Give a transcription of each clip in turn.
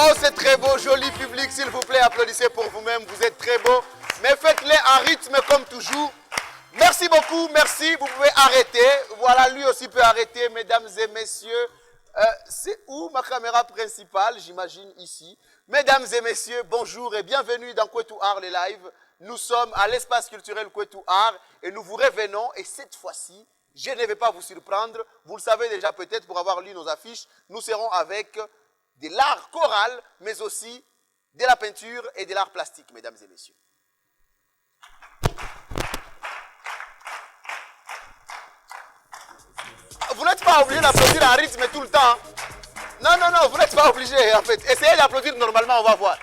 Oh, c'est très beau, joli public, s'il vous plaît, applaudissez pour vous-même, vous êtes très beau. Mais faites-les en rythme comme toujours. Merci beaucoup, merci, vous pouvez arrêter. Voilà, lui aussi peut arrêter, mesdames et messieurs. C'est où ma caméra principale? J'imagine ici. Mesdames et messieurs, bonjour et bienvenue dans Kwetu Art les live. Nous sommes à l'espace culturel Kwetu Art et nous vous revenons. Et cette fois-ci, je ne vais pas vous surprendre. Vous le savez déjà peut-être pour avoir lu nos affiches. Nous serons avec de l'art choral, mais aussi de la peinture et de l'art plastique, mesdames et messieurs. Vous n'êtes pas obligé d'applaudir en rythme tout le temps. Non, non, non, vous n'êtes pas obligé en fait. Essayez d'applaudir normalement, on va voir.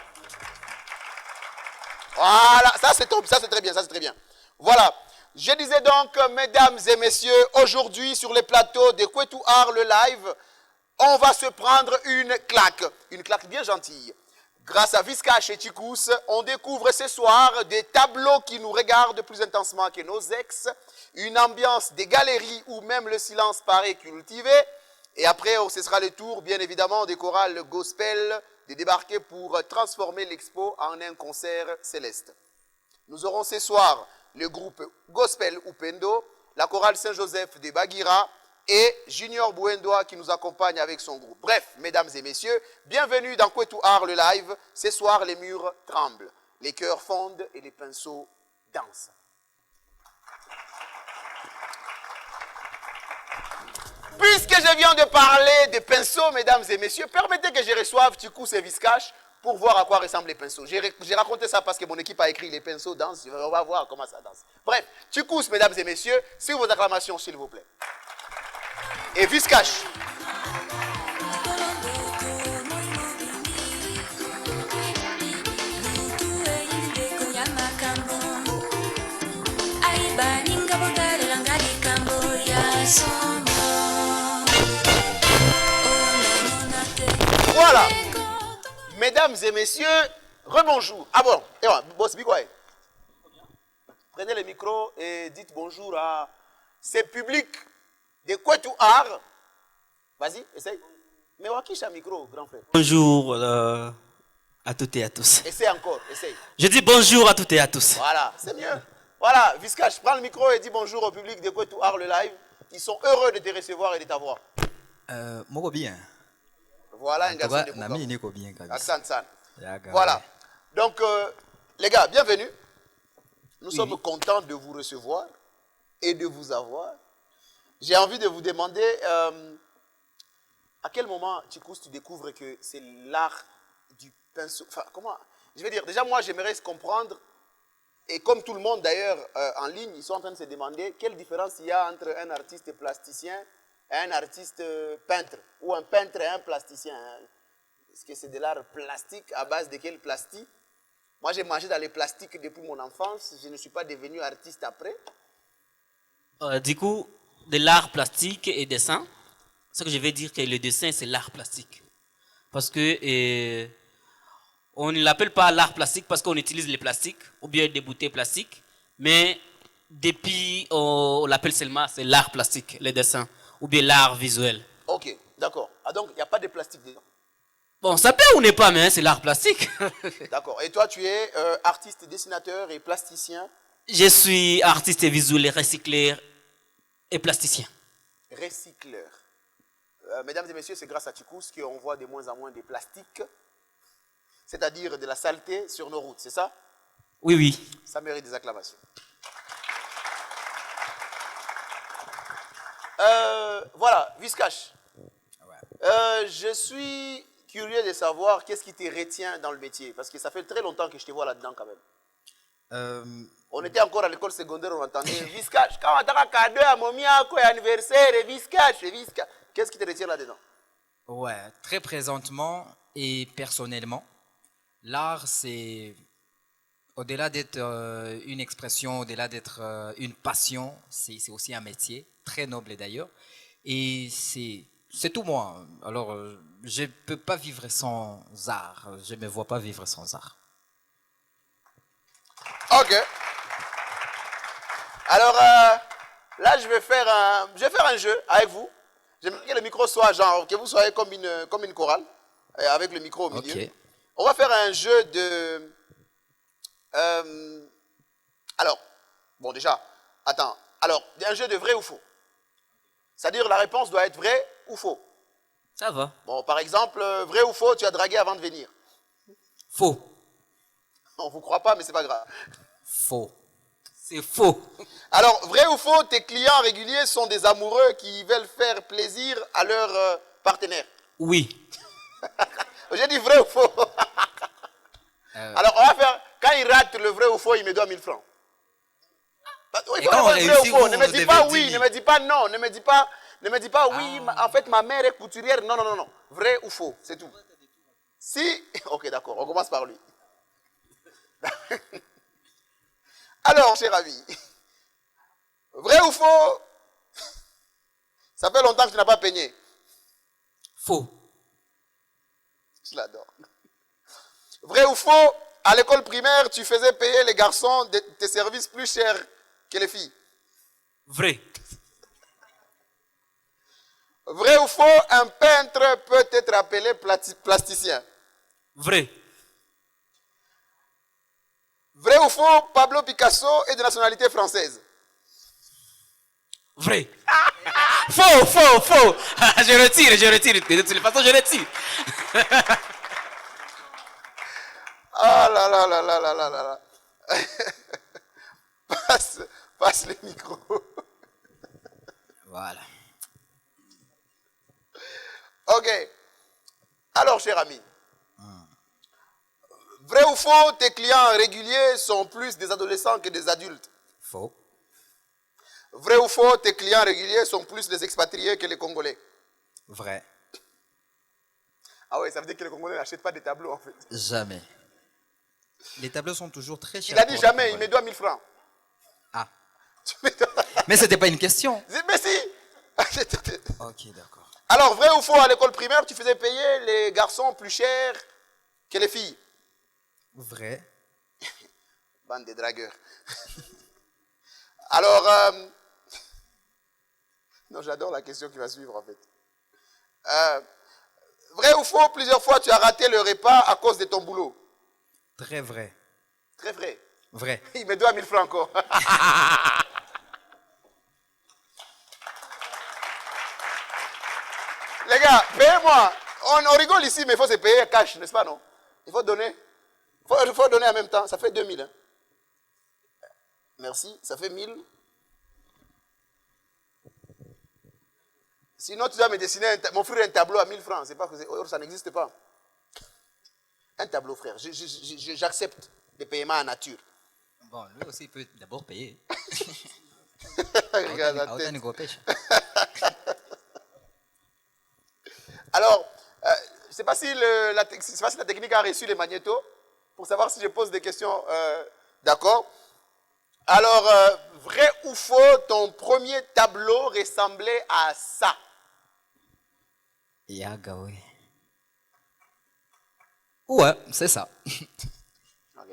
Voilà, ça c'est très bien, ça c'est très bien. Voilà, je disais donc, mesdames et messieurs, aujourd'hui sur les plateaux de Kwetu Art le live, on va se prendre une claque bien gentille. Grâce à Viscash et Chikous, on découvre ce soir des tableaux qui nous regardent plus intensement que nos ex, une ambiance des galeries où même le silence paraît cultivé, et après ce sera le tour bien évidemment des chorales gospel de débarquer pour transformer l'expo en un concert céleste. Nous aurons ce soir le groupe Gospel Upendo, la chorale Saint-Joseph de Bagira, et Junior Buendoa qui nous accompagne avec son groupe. Bref, mesdames et messieurs, bienvenue dans Kwetu Art le live. Ce soir, les murs tremblent, les cœurs fondent et les pinceaux dansent. Puisque je viens de parler des pinceaux, mesdames et messieurs, permettez que je reçoive Chikous et Viscash pour voir à quoi ressemblent les pinceaux. J'ai raconté ça parce que mon équipe a écrit les pinceaux dansent. On va voir comment ça danse. Bref, Chikous, mesdames et messieurs, sur vos acclamations, s'il vous plaît. Et Viscash. Voilà. Mesdames et messieurs, rebonjour. Ah bon, boss, be quiet. Prenez le micro et dites bonjour à ce public de Kwetu Art. Vas-y, essaye. Mais Wakish a micro, grand frère. Bonjour à toutes et à tous. Essaye encore, essaye. Je dis bonjour à toutes et à tous. Voilà, c'est mieux. Voilà, Viscash, prends le micro et dis bonjour au public de Kwetu Art le live. Ils sont heureux de te recevoir et de t'avoir. Moi bien. Voilà un garçon de Bukavu. Voilà. Donc, les gars, bienvenue. Nous sommes contents de vous recevoir et de vous avoir. J'ai envie de vous demander à quel moment, Chikous, tu découvres que c'est l'art du pinceau. Enfin, comment? Je veux dire, déjà, moi, j'aimerais comprendre, et comme tout le monde d'ailleurs en ligne, ils sont en train de se demander quelle différence il y a entre un artiste plasticien et un artiste peintre, ou un peintre et un plasticien. Est-ce que c'est de l'art plastique à base de quel plastique? Moi, j'ai mangé dans les plastiques depuis mon enfance. Je ne suis pas devenu artiste après. Du coup, de l'art plastique et dessin, ce que je vais dire que le dessin, c'est l'art plastique. Parce que on ne l'appelle pas l'art plastique parce qu'on utilise les plastiques ou bien des bouteilles plastiques, mais depuis, on l'appelle seulement, c'est l'art plastique, le dessin, ou bien l'art visuel. Ok, d'accord. Ah donc, il n'y a pas de plastique dedans? Bon, ça peut ou n'est pas, mais c'est l'art plastique. D'accord. Et toi, tu es artiste, dessinateur et plasticien? Je suis artiste visuel, recycleur et plasticien. Recycleur. Mesdames et messieurs, c'est grâce à Chikous qu'on voit de moins en moins de plastique, c'est-à-dire de la saleté sur nos routes, c'est ça? Oui, oui. Ça mérite des acclamations. Voilà, Viscash. Je suis curieux de savoir qu'est-ce qui te retient dans le métier, parce que ça fait très longtemps que je te vois là-dedans quand même. On était encore à l'école secondaire, on entendait Viscash. Quand on a un cadeau à Mommy, un anniversaire, Viscash. Qu'est-ce qui te retient là-dedans? Ouais, très présentement et personnellement, l'art, c'est au-delà d'être une expression, au-delà d'être une passion, c'est aussi un métier, très noble d'ailleurs. Et c'est tout moi. Alors, je ne peux pas vivre sans art. Je ne me vois pas vivre sans art. Ok. Alors, là, je vais faire un jeu avec vous. J'aimerais que le micro soit genre, que vous soyez comme une chorale. avec le micro au milieu. Ok. On va faire un jeu de... alors, bon déjà, attends. Alors, un jeu de vrai ou faux. C'est-à-dire la réponse doit être vrai ou faux. Ça va. Bon, par exemple, vrai ou faux, tu as dragué avant de venir. Faux. On ne vous croit pas, mais c'est pas grave. Faux. C'est faux. Alors, vrai ou faux, tes clients réguliers sont des amoureux qui veulent faire plaisir à leur partenaire. Oui. J'ai dit vrai ou faux. Alors, on va faire, quand il rate le vrai ou faux, il me doit 1000 francs. Oui, Et quand on vrai ou réussit, faux. vous Ne me nous dis pas devez oui, 10 ne 000. me dis pas non, ne me dis pas oui, en fait ma mère est couturière. Non, non, non, non. Vrai ou faux, c'est tout. Si, ok, d'accord, on commence par lui. Alors, cher ami, vrai ou faux, ça fait longtemps que tu n'as pas peigné. Faux. Je l'adore. Vrai ou faux, à l'école primaire, tu faisais payer les garçons tes services plus chers que les filles. Vrai. Vrai ou faux, un peintre peut être appelé plasticien. Vrai. Vrai ou faux, Pablo Picasso est de nationalité française. Vrai. Faux, faux, faux. Je retire, je retire. De toute façon, je retire. Ah là là là là là là là là. Passe le micro. Voilà. Ok. Alors, cher ami. Vrai ou faux, tes clients réguliers sont plus des adolescents que des adultes. Faux. Vrai ou faux, tes clients réguliers sont plus des expatriés que les Congolais. Vrai. Ah ouais, ça veut dire que les Congolais n'achètent pas des tableaux en fait. Jamais. Les tableaux sont toujours très chers. Il a dit pour jamais, les il me Congolais. doit 1000 francs. Ah. Tu me dois- Mais c'était pas une question. Mais si. Ok, d'accord. Alors, vrai ou faux, à l'école primaire, tu faisais payer les garçons plus cher que les filles. Vrai. Bande de dragueurs. Alors, non, j'adore la question qui va suivre en fait. Vrai ou faux, plusieurs fois tu as raté le repas à cause de ton boulot. Très vrai. Très vrai. Vrai. Il me doit 1000 francs encore. Les gars, payez-moi. On rigole ici, mais il faut se payer cash, n'est-ce pas, non? Il faut donner. Il faut donner en même temps. Ça fait 2000. Hein. Merci. Ça fait 1000. Sinon, tu dois me dessiner, m'offrir un tableau à 1000 francs. C'est pas que ça n'existe pas. Un tableau, frère. J'accepte des paiements en nature. Bon, lui aussi il peut d'abord payer. Regarde la Autant tête. nous pêche. Alors, je ne sais pas si la technique a reçu les magnétos pour savoir si je pose des questions. D'accord. Alors, vrai ou faux, ton premier tableau ressemblait à ça? Yaga, oui. Ouais, c'est ça. Ok.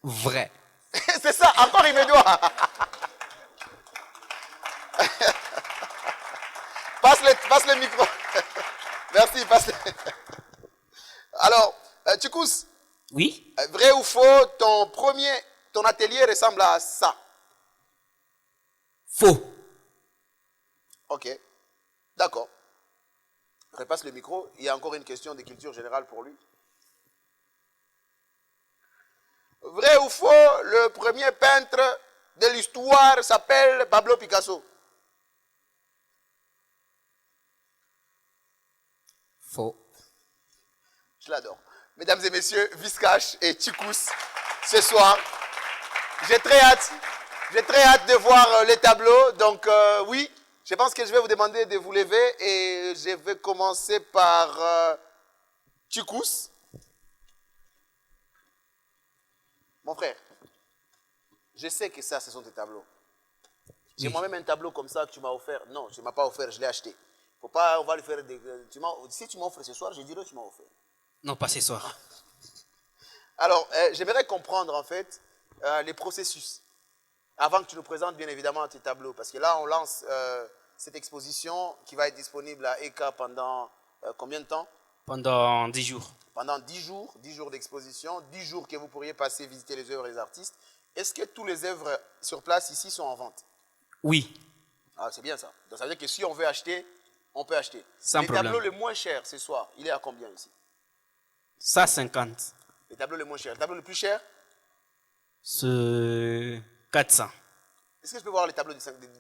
Vrai. C'est ça, encore il me doit. Passe le micro. Merci, passe le... Alors, Tchikous, Oui. vrai ou faux, ton atelier ressemble à ça? Faux. Ok, d'accord. Repasse le micro. Il y a encore une question de culture générale pour lui. Vrai ou faux, le premier peintre de l'histoire s'appelle Pablo Picasso? Faux. Je l'adore. Mesdames et messieurs, Viscash et Tchikous, ce soir, j'ai très hâte de voir les tableaux. Donc oui, je pense que je vais vous demander de vous lever et je vais commencer par Tchikous. Mon frère, je sais que ça, ce sont tes tableaux. J'ai Oui. moi-même un tableau comme ça que tu m'as offert. Non, tu ne m'as pas offert, je l'ai acheté. Faut pas, on va le faire des... si tu m'offres ce soir, je dirai que tu m'as offert. Non, pas ce soir. Alors, j'aimerais comprendre en fait les processus. Avant que tu nous présentes bien évidemment tes tableaux. Parce que là, on lance cette exposition qui va être disponible à ECA pendant combien de temps? pendant 10 jours. Pendant 10 jours d'exposition, 10 jours que vous pourriez passer visiter les œuvres des artistes. Est-ce que toutes les œuvres sur place ici sont en vente? Oui, Ah, c'est bien ça. Donc ça veut dire que si on veut acheter, on peut acheter. Sans les problème. tableaux les moins chers ce soir, il est à combien ici? ça 50. Les tableaux les moins chers. Les tableaux les plus chers? C'est 400. Est-ce que je peux voir les tableaux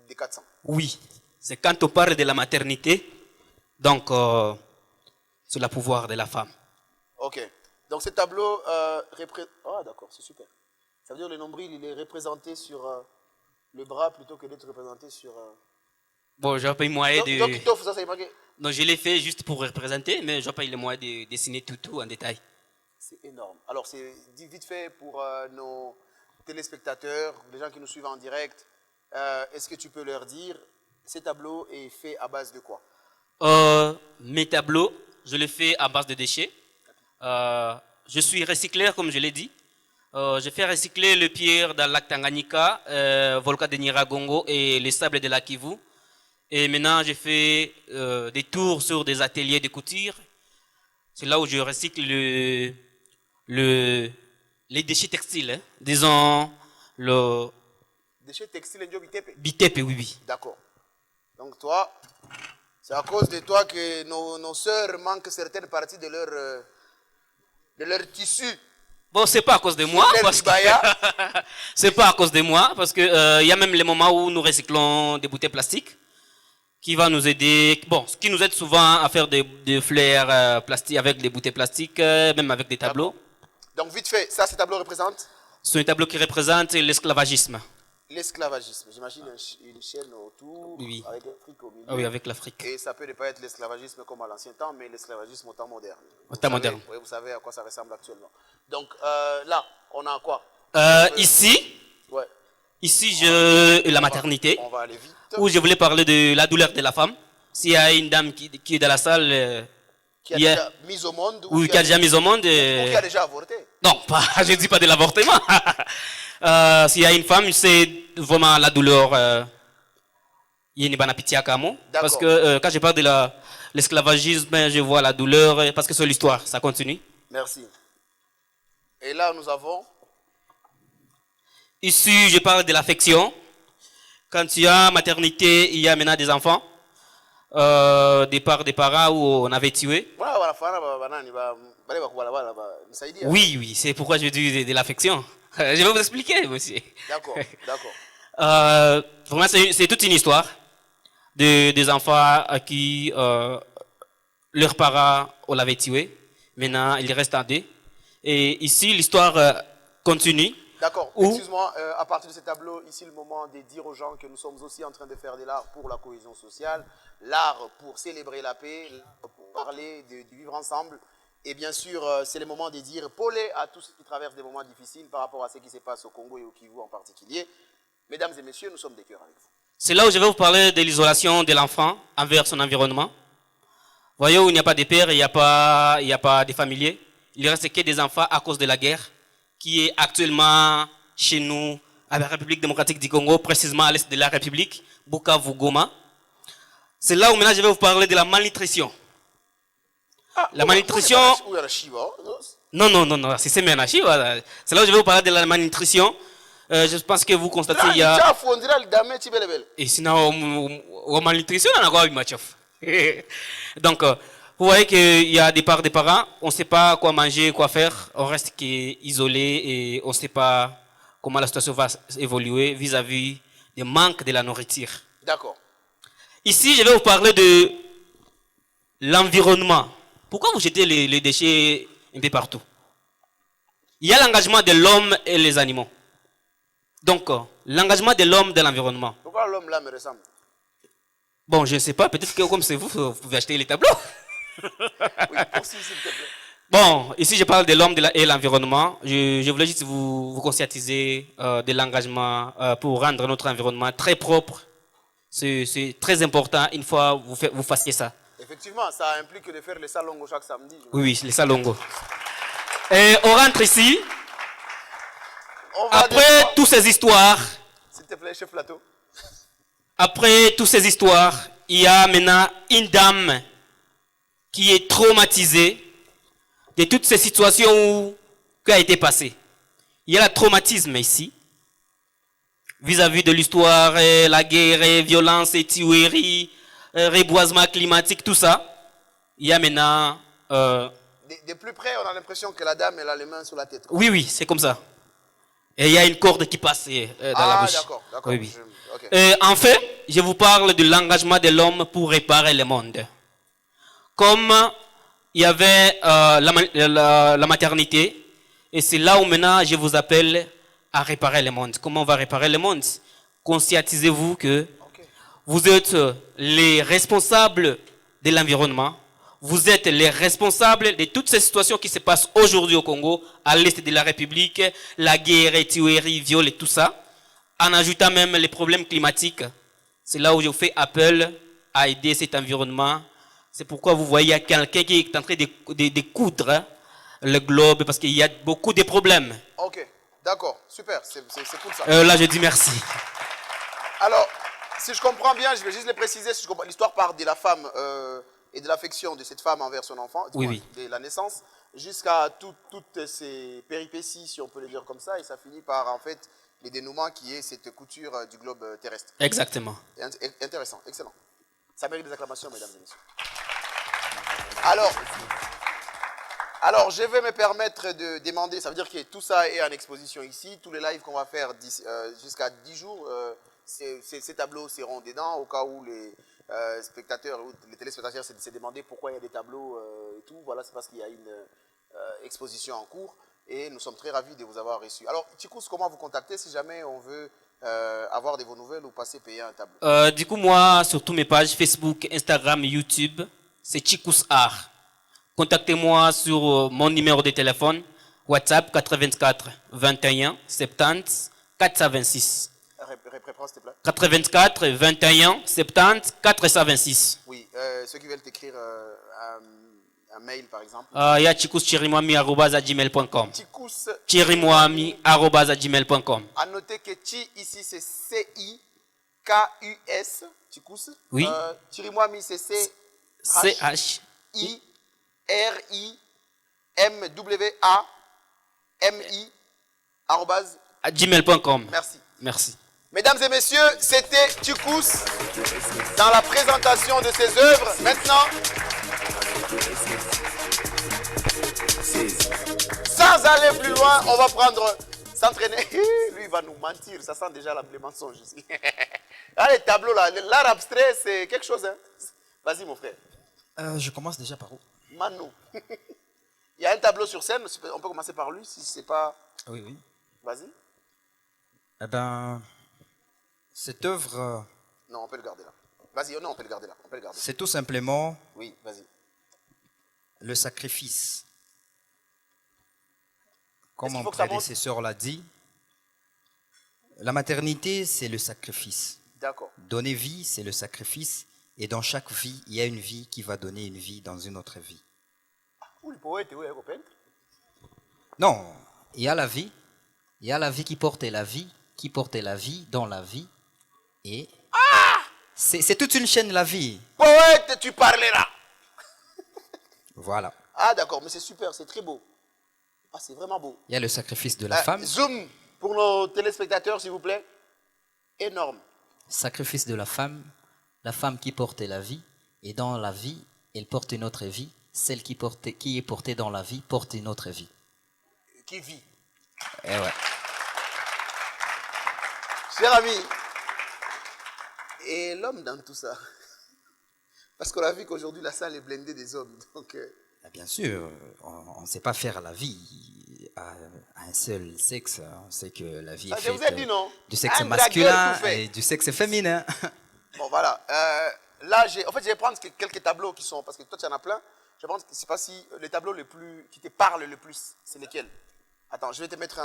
des 400? Oui, c'est quand on parle de la maternité, donc c'est le pouvoir de la femme. Ok. Donc ces tableaux représentent... Ah d'accord, c'est super. Ça veut dire que le nombril, il est représenté sur le bras plutôt que d'être représenté sur... Bon, j'ai pas eu moyen de... Donc, Toff, ça c'est marqué. Non, je l'ai fait juste pour représenter, mais j'ai pas eu le moyen de dessiner tout en détail. C'est énorme. Alors, c'est dit vite fait pour nos téléspectateurs, les gens qui nous suivent en direct. Est-ce que tu peux leur dire, ces tableaux est fait à base de quoi? Mes tableaux, je les fais à base de déchets. Je suis recycleur, comme je l'ai dit. Je fais recycler le pierre dans le lac Tanganyika, volcan de Nyiragongo et les sables de la Kivu. Et maintenant, je fais des tours sur des ateliers de couture. C'est là où je recycle les déchets textiles. Hein. Disons, le Déchets textiles Ndio Bitepe. bitepe, oui, oui. D'accord. Donc toi, c'est à cause de toi que nos sœurs manquent certaines parties de leur tissu. Bon, c'est pas à cause de moi. Parce que c'est pas à cause de moi, parce que y a même les moments où nous recyclons des bouteilles plastiques, qui va nous aider. Bon, ce qui nous aide souvent à faire des fleurs plastiques avec des bouteilles plastiques, même avec des tableaux. Donc vite fait, ça, ces tableaux représentent C'est un tableau qui représente l'esclavagisme. l'esclavagisme. J'imagine une chaîne autour, Oui. avec l'Afrique au milieu. Ah oui, avec l'Afrique. Et ça peut ne pas être l'esclavagisme comme à l'ancien temps, mais l'esclavagisme au temps moderne. Au temps moderne. Oui, vous savez à quoi ça ressemble actuellement. Donc là, on a quoi? Ici, Ouais. ici, la maternité, On va aller vite. où je voulais parler de la douleur de la femme. S'il y a une dame qui est dans la salle, Qui a il y a- déjà mis au monde ou qui a déjà mis au monde. ou qui a déjà avorté. Non, pas, je ne dis pas de l'avortement. S'il y a une femme, c'est vraiment la douleur. Il y a une bonne pitié à Kamo. Parce que quand je parle de l'esclavagisme, je vois la douleur, parce que c'est l'histoire, ça continue. Merci. Et là, nous avons... Ici, je parle de l'affection. Quand il y a maternité, il y a maintenant des enfants. Des parents où on avait tué. Voilà, voilà, voilà, voilà, voilà. Oui, oui, c'est pourquoi je dis de l'affection. Je vais vous expliquer, monsieur. D'accord, d'accord. Vraiment, c'est toute une histoire des enfants à qui leurs parents on l'avait tué. Maintenant, ils restent en deux. Et ici, l'histoire continue. D'accord. Où- Excuse-moi, à partir de ce tableau, ici le moment de dire aux gens que nous sommes aussi en train de faire de l'art pour la cohésion sociale, l'art pour célébrer la paix, l'art pour parler du vivre ensemble. Et bien sûr, c'est le moment de dire polé à tous ceux qui traversent des moments difficiles par rapport à ce qui se passe au Congo et au Kivu en particulier. Mesdames et messieurs, nous sommes des cœurs avec vous. C'est là où je vais vous parler de l'isolation de l'enfant envers son environnement. Voyez où il n'y a pas de père, il n'y a pas de familiers. Il ne reste que des enfants à cause de la guerre qui est actuellement chez nous, à la République démocratique du Congo, précisément à l'est de la République, Bukavu-Goma. C'est là où maintenant je vais vous parler de la malnutrition. La malnutrition... Où il y a la Shiva, Non, c'est Menachi, voilà. C'est là où je vais vous parler de la malnutrition. Je pense que vous constatez il y a... Là, on dirait le dame, tu belle belle. Et sinon, la malnutrition, on a quoi avec Machoff. Donc, vous voyez qu'il y a des parents, on ne sait pas quoi manger, quoi faire, on reste isolé et on ne sait pas comment la situation va évoluer vis-à-vis du manque de la nourriture. D'accord. Ici, je vais vous parler de l'environnement. Pourquoi vous jetez les déchets un peu partout? Il y a l'engagement de l'homme et les animaux. Donc, l'engagement de l'homme dans l'environnement. Pourquoi l'homme là me ressemble? Bon, je ne sais pas, peut-être que comme c'est vous, vous pouvez acheter les tableaux. Oui, poursuis s'il te plaît. Bon, ici je parle de l'homme et l'environnement. Je voulais juste vous conscientiser de l'engagement pour rendre notre environnement très propre. C'est très important une fois vous fassiez ça. Effectivement, ça implique de faire les salongos chaque samedi. Oui, les salongos. Et on rentre ici. On va Après toutes ces histoires, s'il te plaît, chef plateau. il y a maintenant une dame qui est traumatisé de toutes ces situations qui a été passé. Il y a le traumatisme ici, vis-à-vis de l'histoire, la guerre, violence, tueries, reboisement climatique, tout ça. Il y a maintenant... De plus près, on a l'impression que la dame, elle a les mains sur la tête. Oui, oui, c'est comme ça. Et il y a une corde qui passe dans la bouche. D'accord, d'accord. Oui, oui. Ok. En fait, je vous parle de l'engagement de l'homme pour réparer le monde. Comme il y avait la maternité, et c'est là où maintenant je vous appelle à réparer le monde. Comment on va réparer le monde? Conscientisez-vous que vous êtes les responsables de l'environnement. Vous êtes les responsables de toutes ces situations qui se passent aujourd'hui au Congo, à l'est de la République, la guerre, tueries, viols et tout ça. En ajoutant même les problèmes climatiques. C'est là où je fais appel à aider cet environnement. C'est pourquoi vous voyez, il y a quelqu'un qui est en train de coudre le globe parce qu'il y a beaucoup de problèmes. Ok, d'accord, super, c'est cool ça. Là, je dis merci. Alors, si je comprends bien, je vais juste le préciser, si je comprends, l'histoire part de la femme et de l'affection de cette femme envers son enfant, Oui, oui. de la naissance, jusqu'à toutes ces péripéties, si on peut le dire comme ça, et ça finit par en fait le dénouement qui est cette couture du globe terrestre. Exactement. Intéressant, excellent. Ça mérite des acclamations, mesdames et messieurs. Alors, je vais me permettre de demander, ça veut dire que tout ça est en exposition ici, tous les lives qu'on va faire jusqu'à 10 jours, ces tableaux seront dedans, au cas où les spectateurs ou les téléspectateurs se demandaient pourquoi il y a des tableaux et tout. Voilà, c'est parce qu'il y a une exposition en cours et nous sommes très ravis de vous avoir reçus. Alors, Tchikous, comment vous contacter si jamais on veut avoir de vos nouvelles ou passer payer un tableau? Du coup, moi, sur toutes mes pages, Facebook, Instagram, YouTube, c'est Tchikous Art. Contactez-moi sur mon numéro de téléphone, WhatsApp 84 21 70 426. Reprends, s'il te plaît. 84 21 70 426. Oui, ceux qui veulent t'écrire un mail, par exemple. Il y a chikouschirimwami@gmail.com. Tchikous. Chirimwami@gmail.com. À noter que Chi ici c'est C-I-K-U-S. Tchikous. Oui. Chirimwami c'est CH. C-I-R-I-M-W-A-M-I @gmail.com. Merci. Merci. Mesdames et messieurs, c'était Tchikous dans la présentation de ses œuvres. Maintenant, sans aller plus loin, on va s'entraîner. Lui, il va nous mentir. Ça sent déjà les mensonges ici. Là, les tableaux, là, l'art abstrait, c'est quelque chose. Hein? Vas-y, mon frère. Je commence déjà par où? Manu. Il y a un tableau sur scène. On peut commencer par lui, si c'est pas... Oui, oui. Vas-y. Eh ben, cette œuvre, Non, on peut le garder là. Vas-y, non, on peut le garder là. On peut le garder. c'est tout simplement Oui, vas-y. le sacrifice. Comme Est-ce qu'il mon faut que ça monte? prédécesseur l'a dit, la maternité, c'est le sacrifice. D'accord. Donner vie, c'est le sacrifice. Et dans chaque vie, il y a une vie qui va donner une vie dans une autre vie. Ou le poète, oui, le peintre. Non, il y a la vie. Il y a la vie qui porte la vie dans la vie. Et c'est toute une chaîne, la vie. Poète, tu parlais là. Voilà. Ah, d'accord, mais c'est super, c'est très beau. Ah, c'est vraiment beau. Il y a le sacrifice de la femme. Zoom pour nos téléspectateurs, s'il vous plaît. Énorme. Sacrifice de la femme qui porte la vie. Et dans la vie, elle porte une autre vie. Celle qui est portée dans la vie porte une autre vie. Qui vit. Eh ouais. Cher ami, et l'homme dans tout ça? Parce qu'on a vu qu'aujourd'hui, la salle est blindée des hommes. Donc, Bien sûr, on ne sait pas faire la vie à un seul sexe. On sait que la vie est je vous ai dit non. du sexe Un masculin dragueur tout fait. et du sexe féminin. Bon, voilà. Là, je vais prendre quelques tableaux qui sont... Parce que toi, tu en as plein. Je pense que je ne sais pas si les tableaux qui te parlent le plus, c'est lesquels? Attends, je vais te mettre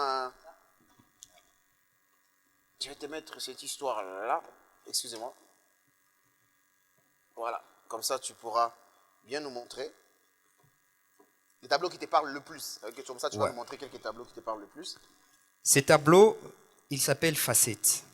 Je vais te mettre cette histoire-là. Excusez-moi. Voilà. Comme ça, tu pourras bien nous montrer les tableaux qui te parlent le plus. Comme ça, tu vas nous montrer quelques tableaux qui te parlent le plus. Ces tableaux, ils s'appellent facettes.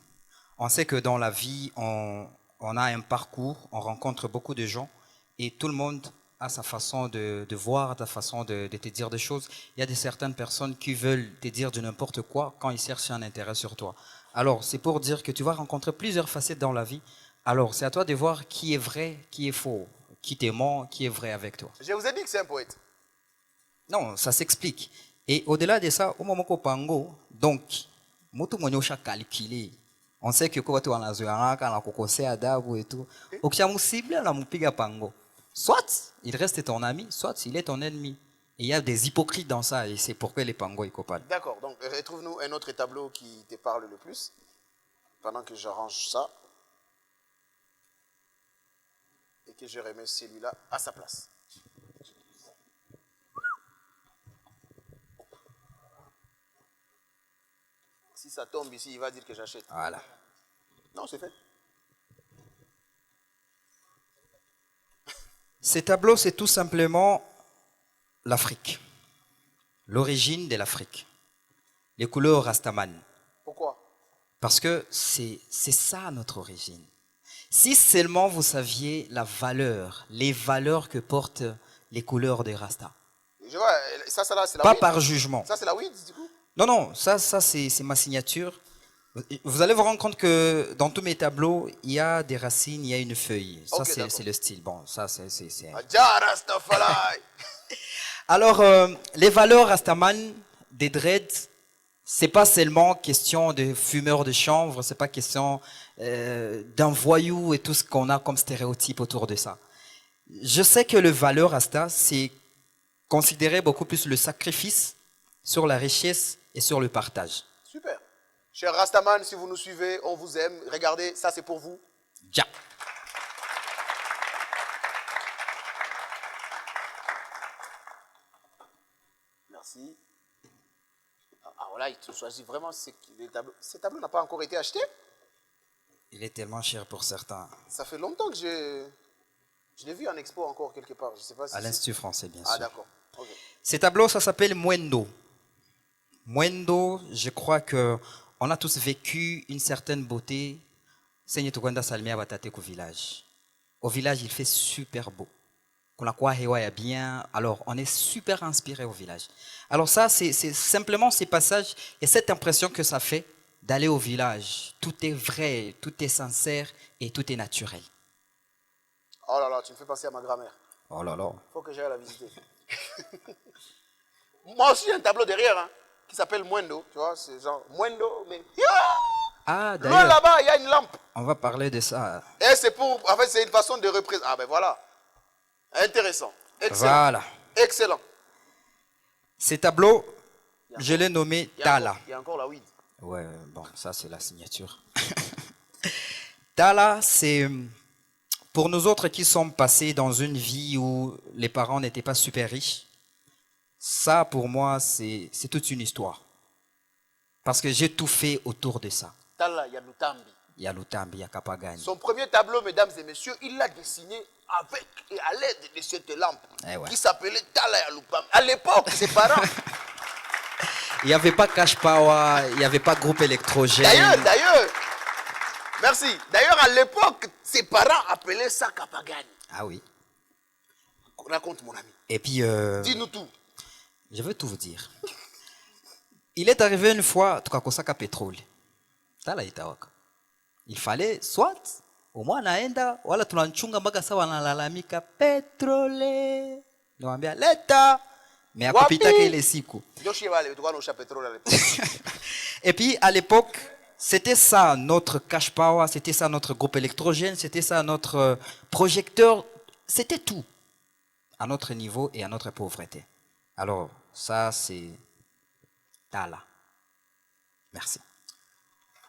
On sait que dans la vie, on a un parcours, on rencontre beaucoup de gens et tout le monde a sa façon de voir, sa façon de te dire des choses. Il y a certaines personnes qui veulent te dire de n'importe quoi quand ils cherchent un intérêt sur toi. Alors, c'est pour dire que tu vas rencontrer plusieurs facettes dans la vie. Alors, c'est à toi de voir qui est vrai, qui est faux, qui te ment, qui est vrai avec toi. Je vous ai dit que c'est un poète. Non, ça s'explique. Et au-delà de ça, au moment qu'on pango, donc, mutu monyosha calculé. On sait que quand on a zoana, quand on a kokosé à dabu et tout, au kiamu cible, la mupiga pango. Soit il reste ton ami, soit il est ton ennemi. Et il y a des hypocrites dans ça, et c'est pourquoi les pangos ils copalent. D'accord, donc retrouve-nous un autre tableau qui te parle le plus, pendant que j'arrange ça, et que je remets celui-là à sa place. Si ça tombe ici, il va dire que j'achète. Voilà. Non, c'est fait. Ces tableaux, c'est tout simplement l'Afrique, l'origine de l'Afrique, les couleurs Rastaman. Pourquoi? Parce que c'est ça notre origine. Si seulement vous saviez la valeur, les valeurs que portent les couleurs des Rasta. Je vois, ça là, c'est la Pas weed. par jugement. Ça, c'est la weed, du coup? Non, ça c'est ma signature. Vous allez vous rendre compte que dans tous mes tableaux, il y a des racines, il y a une feuille. Ça, Ok, d'accord. c'est le style. Bon, ça, c'est... Adja Rastafari. Alors, les valeurs Rastaman, des dreads, c'est pas seulement question de fumeur de chanvre, c'est pas question d'un voyou et tout ce qu'on a comme stéréotype autour de ça. Je sais que le valeur Rasta, c'est considérer beaucoup plus le sacrifice sur la richesse et sur le partage. Super. Cher Rastaman, si vous nous suivez, on vous aime. Regardez, ça c'est pour vous. Ja. Merci. Ah voilà, il te choisit vraiment les tableaux. Ces tableaux n'ont pas encore été achetés. Il est tellement cher pour certains. Ça fait longtemps que je l'ai vu en expo encore quelque part. Je sais pas si À l'Institut français, bien Ah sûr. d'accord. Ok. Ces tableaux, ça s'appelle Mwendo. Mwendo, je crois que on a tous vécu une certaine beauté. Seigneur Tuganda Salmia Batate au village. Au village, il fait super beau. Qu'on a quoi hewa ya bien. Alors, on est super inspiré au village. Alors ça, c'est simplement ces passages et cette impression que ça fait d'aller au village. Tout est vrai, tout est sincère et tout est naturel. Oh là là, tu me fais penser à ma grand-mère. Oh là là. Faut que j'aille la visiter. Moi aussi, j'ai un tableau derrière hein, qui s'appelle Mwendo. Tu vois, c'est genre Mwendo, mais. Ah, Loin d'ailleurs, là-bas, il y a une lampe. on va parler de ça. Et c'est pour. En fait, c'est une façon de représenter. Ah ben voilà. Intéressant. Excellent. Voilà. Excellent. Ces tableaux, je l'ai nommé Tala. Il y a encore la weed. Ouais, bon, ça c'est la signature. Tala, c'est pour nous autres qui sommes passés dans une vie où les parents n'étaient pas super riches. Ça, pour moi, c'est toute une histoire. Parce que j'ai tout fait autour de ça. Tala Yanutambi. Il y a Lutambi, il y a Kapagani. Son premier tableau, mesdames et messieurs, il l'a dessiné avec et à l'aide de cette lampe Eh ouais. qui s'appelait Tala Yalupam. À l'époque, ses parents. Il n'y avait pas Cash Power, il n'y avait pas groupe électrogène. D'ailleurs, merci. D'ailleurs, à l'époque, ses parents appelaient ça Kapagani. Ah oui. Raconte, mon ami. Et puis, Dis-nous tout. je veux tout vous dire. Il est arrivé une fois, tukakosaka pétrole. Tala itawaka. Il fallait soit au moins naenda wala tunachunga mpaka saa wanalalamika petrole. Niwaambia leta mais akupitaka ile siku. Joshua Vale, tu vois, nos pétrole à l'époque. Et puis à l'époque, c'était ça notre cash power, c'était ça notre groupe électrogène, c'était ça notre projecteur, c'était tout à notre niveau et à notre pauvreté. Alors ça c'est Tala. Merci.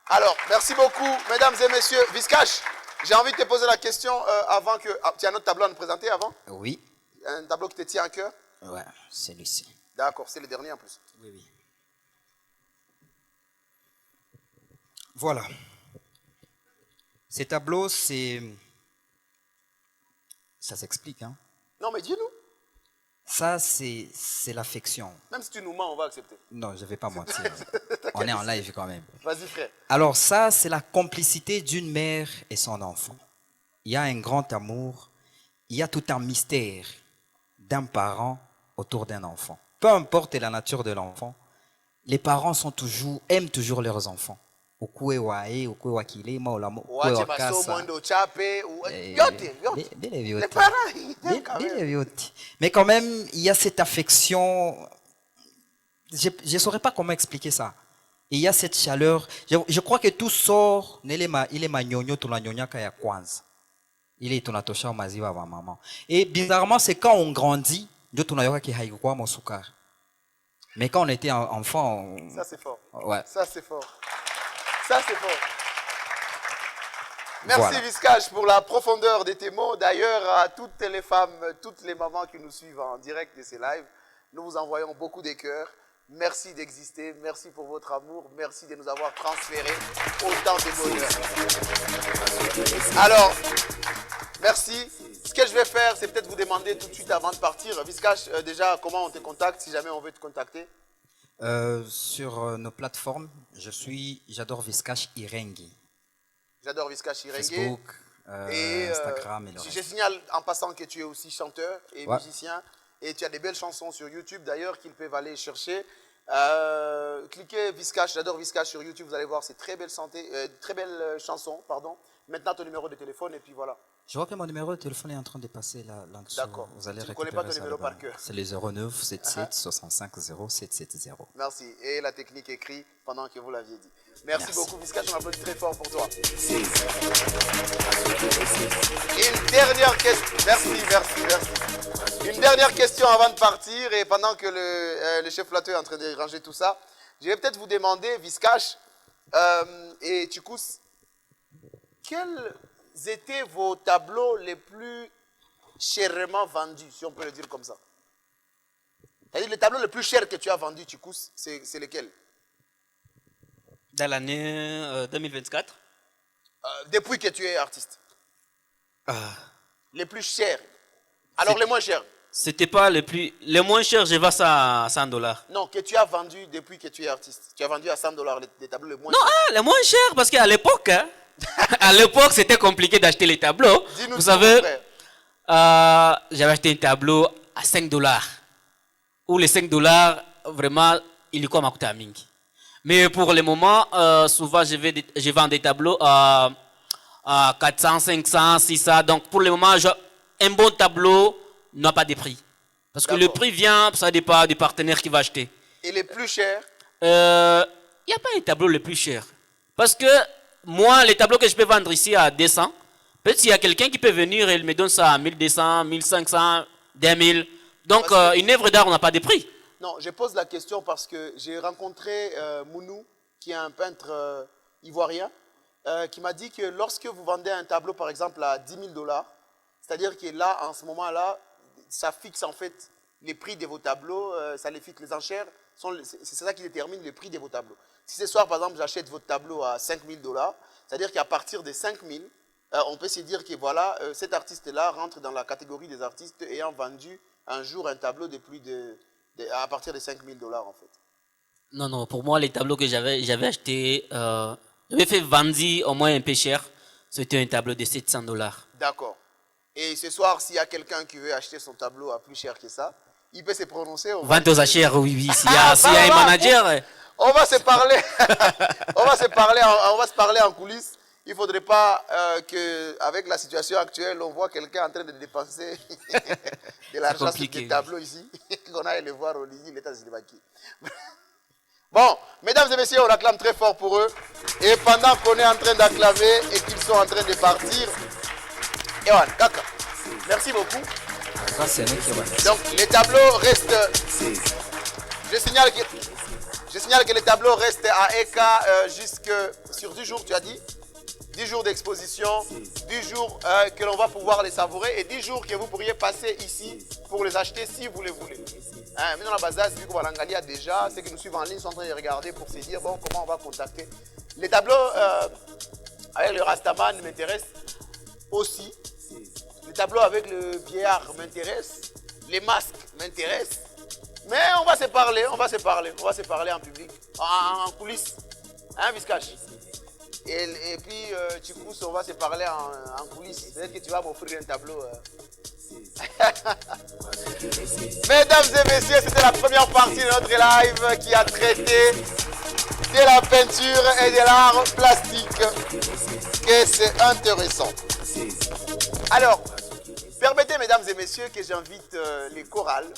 Alors, merci beaucoup, mesdames et messieurs. Viscash, j'ai envie de te poser la question avant que... Ah, tu as un autre tableau à nous présenter avant? Oui. Un tableau qui te tient à cœur? Ouais, c'est celui-ci. D'accord, c'est le dernier en plus. Oui, oui. Voilà. Ces tableaux, c'est... Ça s'explique, hein. Non, mais dis-nous. Ça, c'est l'affection. Même si tu nous mens, on va accepter. Non, je ne vais pas mentir. On est en live quand même. Vas-y, frère. Alors ça, c'est la complicité d'une mère et son enfant. Il y a un grand amour, il y a tout un mystère d'un parent autour d'un enfant. Peu importe la nature de l'enfant, les parents aiment toujours leurs enfants. Ukue wae, ukue wakilima, ukue Wache masomo wakasa. ndo chape, yote. Vile vyote. Les parents, ils t'aiment quand même. Vile vyote. Mais quand même, il y a cette affection. Je ne saurais pas comment expliquer ça. Il y a cette chaleur. Je crois que tout sort, il est manyonyo, tunanyonyaka ya kwanza. Il est tunatosha maziwa wa maman. Et bizarrement, c'est quand on grandit, ndio tunayoka ki haikuwa mosukari. Mais quand on était enfant, Ça c'est fort. ouais. Ça c'est fort. Ça c'est fort. Merci Voilà. Viscache pour la profondeur de tes mots. D'ailleurs, à toutes les femmes, toutes les mamans qui nous suivent en direct de ces lives, nous vous envoyons beaucoup de cœurs. Merci d'exister, merci pour votre amour, merci de nous avoir transféré autant de bonheur. Alors, merci. Ce que je vais faire, c'est peut-être vous demander tout de suite avant de partir, Viscache, déjà, comment on te contacte si jamais on veut te contacter? Sur nos plateformes, j'adore Viscache Irengi. J'adore Viscache Irengue. Facebook, Et Instagram et le je reste. signale en passant que tu es aussi chanteur et Ouais. musicien. Et tu as des belles chansons sur YouTube d'ailleurs qu'ils peuvent aller chercher. Cliquez Viscache, j'adore Viscache sur YouTube, vous allez voir, c'est très belles chansons. Pardon. Maintenant ton numéro de téléphone et puis voilà. Je vois que mon numéro de téléphone est en train de passer là-dessous. D'accord. Vous allez Tu ne connais pas ton récupérer ça numéro par là-bas. cœur. C'est le 09 77 65 0770. Merci. Et la technique écrit pendant que vous l'aviez dit. Merci Merci. beaucoup Viscache, on applaudit très fort pour toi. Une dernière question. Merci. Une dernière question avant de partir et pendant que le chef Plateau est en train de ranger tout ça, je vais peut-être vous demander, Viscache et Tchikous, quels étaient vos tableaux les plus chèrement vendus, si on peut le dire comme ça? C'est-à-dire les tableaux les plus chers que tu as vendus, Tchikous, c'est lesquels? Dans l'année 2024, Depuis que tu es artiste. ah, Les plus chers. Alors les moins chers. c'était pas les moins chers, je vends ça à 100 $. Non, que tu as vendu depuis que tu es artiste. Tu as vendu à 100 $ les tableaux les moins Non, chers. les moins chers, parce qu'à l'époque, hein, à l'époque, c'était compliqué d'acheter les tableaux. Dis-nous Vous tout, mon savez, frère. j'avais acheté un tableau à 5 $. Où les 5 $, vraiment, il est comme à côté à Mingi. Mais pour le moment, souvent, je vends des tableaux à 400, 500, 600. Donc, pour le moment, un bon tableau n'a pas de prix. Parce que le D'accord. prix vient, ça dépend du partenaire qui va acheter. Et les plus chers? Il n'y a pas un tableau le plus cher. Parce que moi, les tableaux que je peux vendre ici à 200, peut-être s'il y a quelqu'un qui peut venir et il me donne ça à 1200, 1500, 2000. Donc, Parce que- une œuvre d'art, on n'a pas de prix. Non, je pose la question parce que j'ai rencontré Mounou, qui est un peintre ivoirien, qui m'a dit que lorsque vous vendez un tableau, par exemple, à 10 000 $, c'est-à-dire que là, en ce moment-là, ça fixe en fait les prix de vos tableaux, ça les fixe, les enchères, c'est ça qui détermine le prix de vos tableaux. Si ce soir, par exemple, j'achète votre tableau à 5 000 $, c'est-à-dire qu'à partir de 5 000, on peut se dire que voilà, cet artiste-là rentre dans la catégorie des artistes ayant vendu un jour un tableau à partir de 5 000 $ en fait. Non, non, pour moi, les tableaux que j'avais achetés, j'avais fait vendre au moins un peu cher. C'était un tableau de 700 $. D'accord. Et ce soir, s'il y a quelqu'un qui veut acheter son tableau à plus cher que ça, il peut se prononcer. Vente aux achères, oui, oui. S'il y a, Ah, s'il y a ça un va. manager, On va se parler. on va se parler en coulisses. Il ne faudrait pas qu'avec la situation actuelle, on voit quelqu'un en train de dépenser de l'argent sur compliqué, des oui. tableaux ici, qu'on aille le voir au Lini, l'État Zilibaki. Bon, mesdames et messieurs, on acclame très fort pour eux. Et pendant qu'on est en train d'acclamer et qu'ils sont en train de partir, Ewan, Kaka, merci beaucoup. Ça, c'est nous qui va. Donc, les tableaux restent. Je signale que les tableaux restent à ECA jusque sur 10 jours, tu as dit 10 jours d'exposition, 10 jours que l'on va pouvoir les savourer et 10 jours que vous pourriez passer ici pour les acheter si vous les voulez. Hein, mais dans la base, vu que Walangali a déjà, ceux qui nous suivent en ligne sont en train de regarder pour se dire bon, comment on va contacter. Les tableaux avec le Rastaman m'intéressent aussi. Les tableaux avec le vieillard m'intéressent. Les masques m'intéressent. Mais on va se parler en public, en coulisses. Hein, Viscache? Et puis, Tchikous, on va se parler en coulisses. Peut-être que tu vas m'offrir un tableau. Mesdames et messieurs, c'était la première partie de notre live qui a traité de la peinture et de l'art plastique. Et c'est intéressant. Alors, permettez, mesdames et messieurs, que j'invite les chorales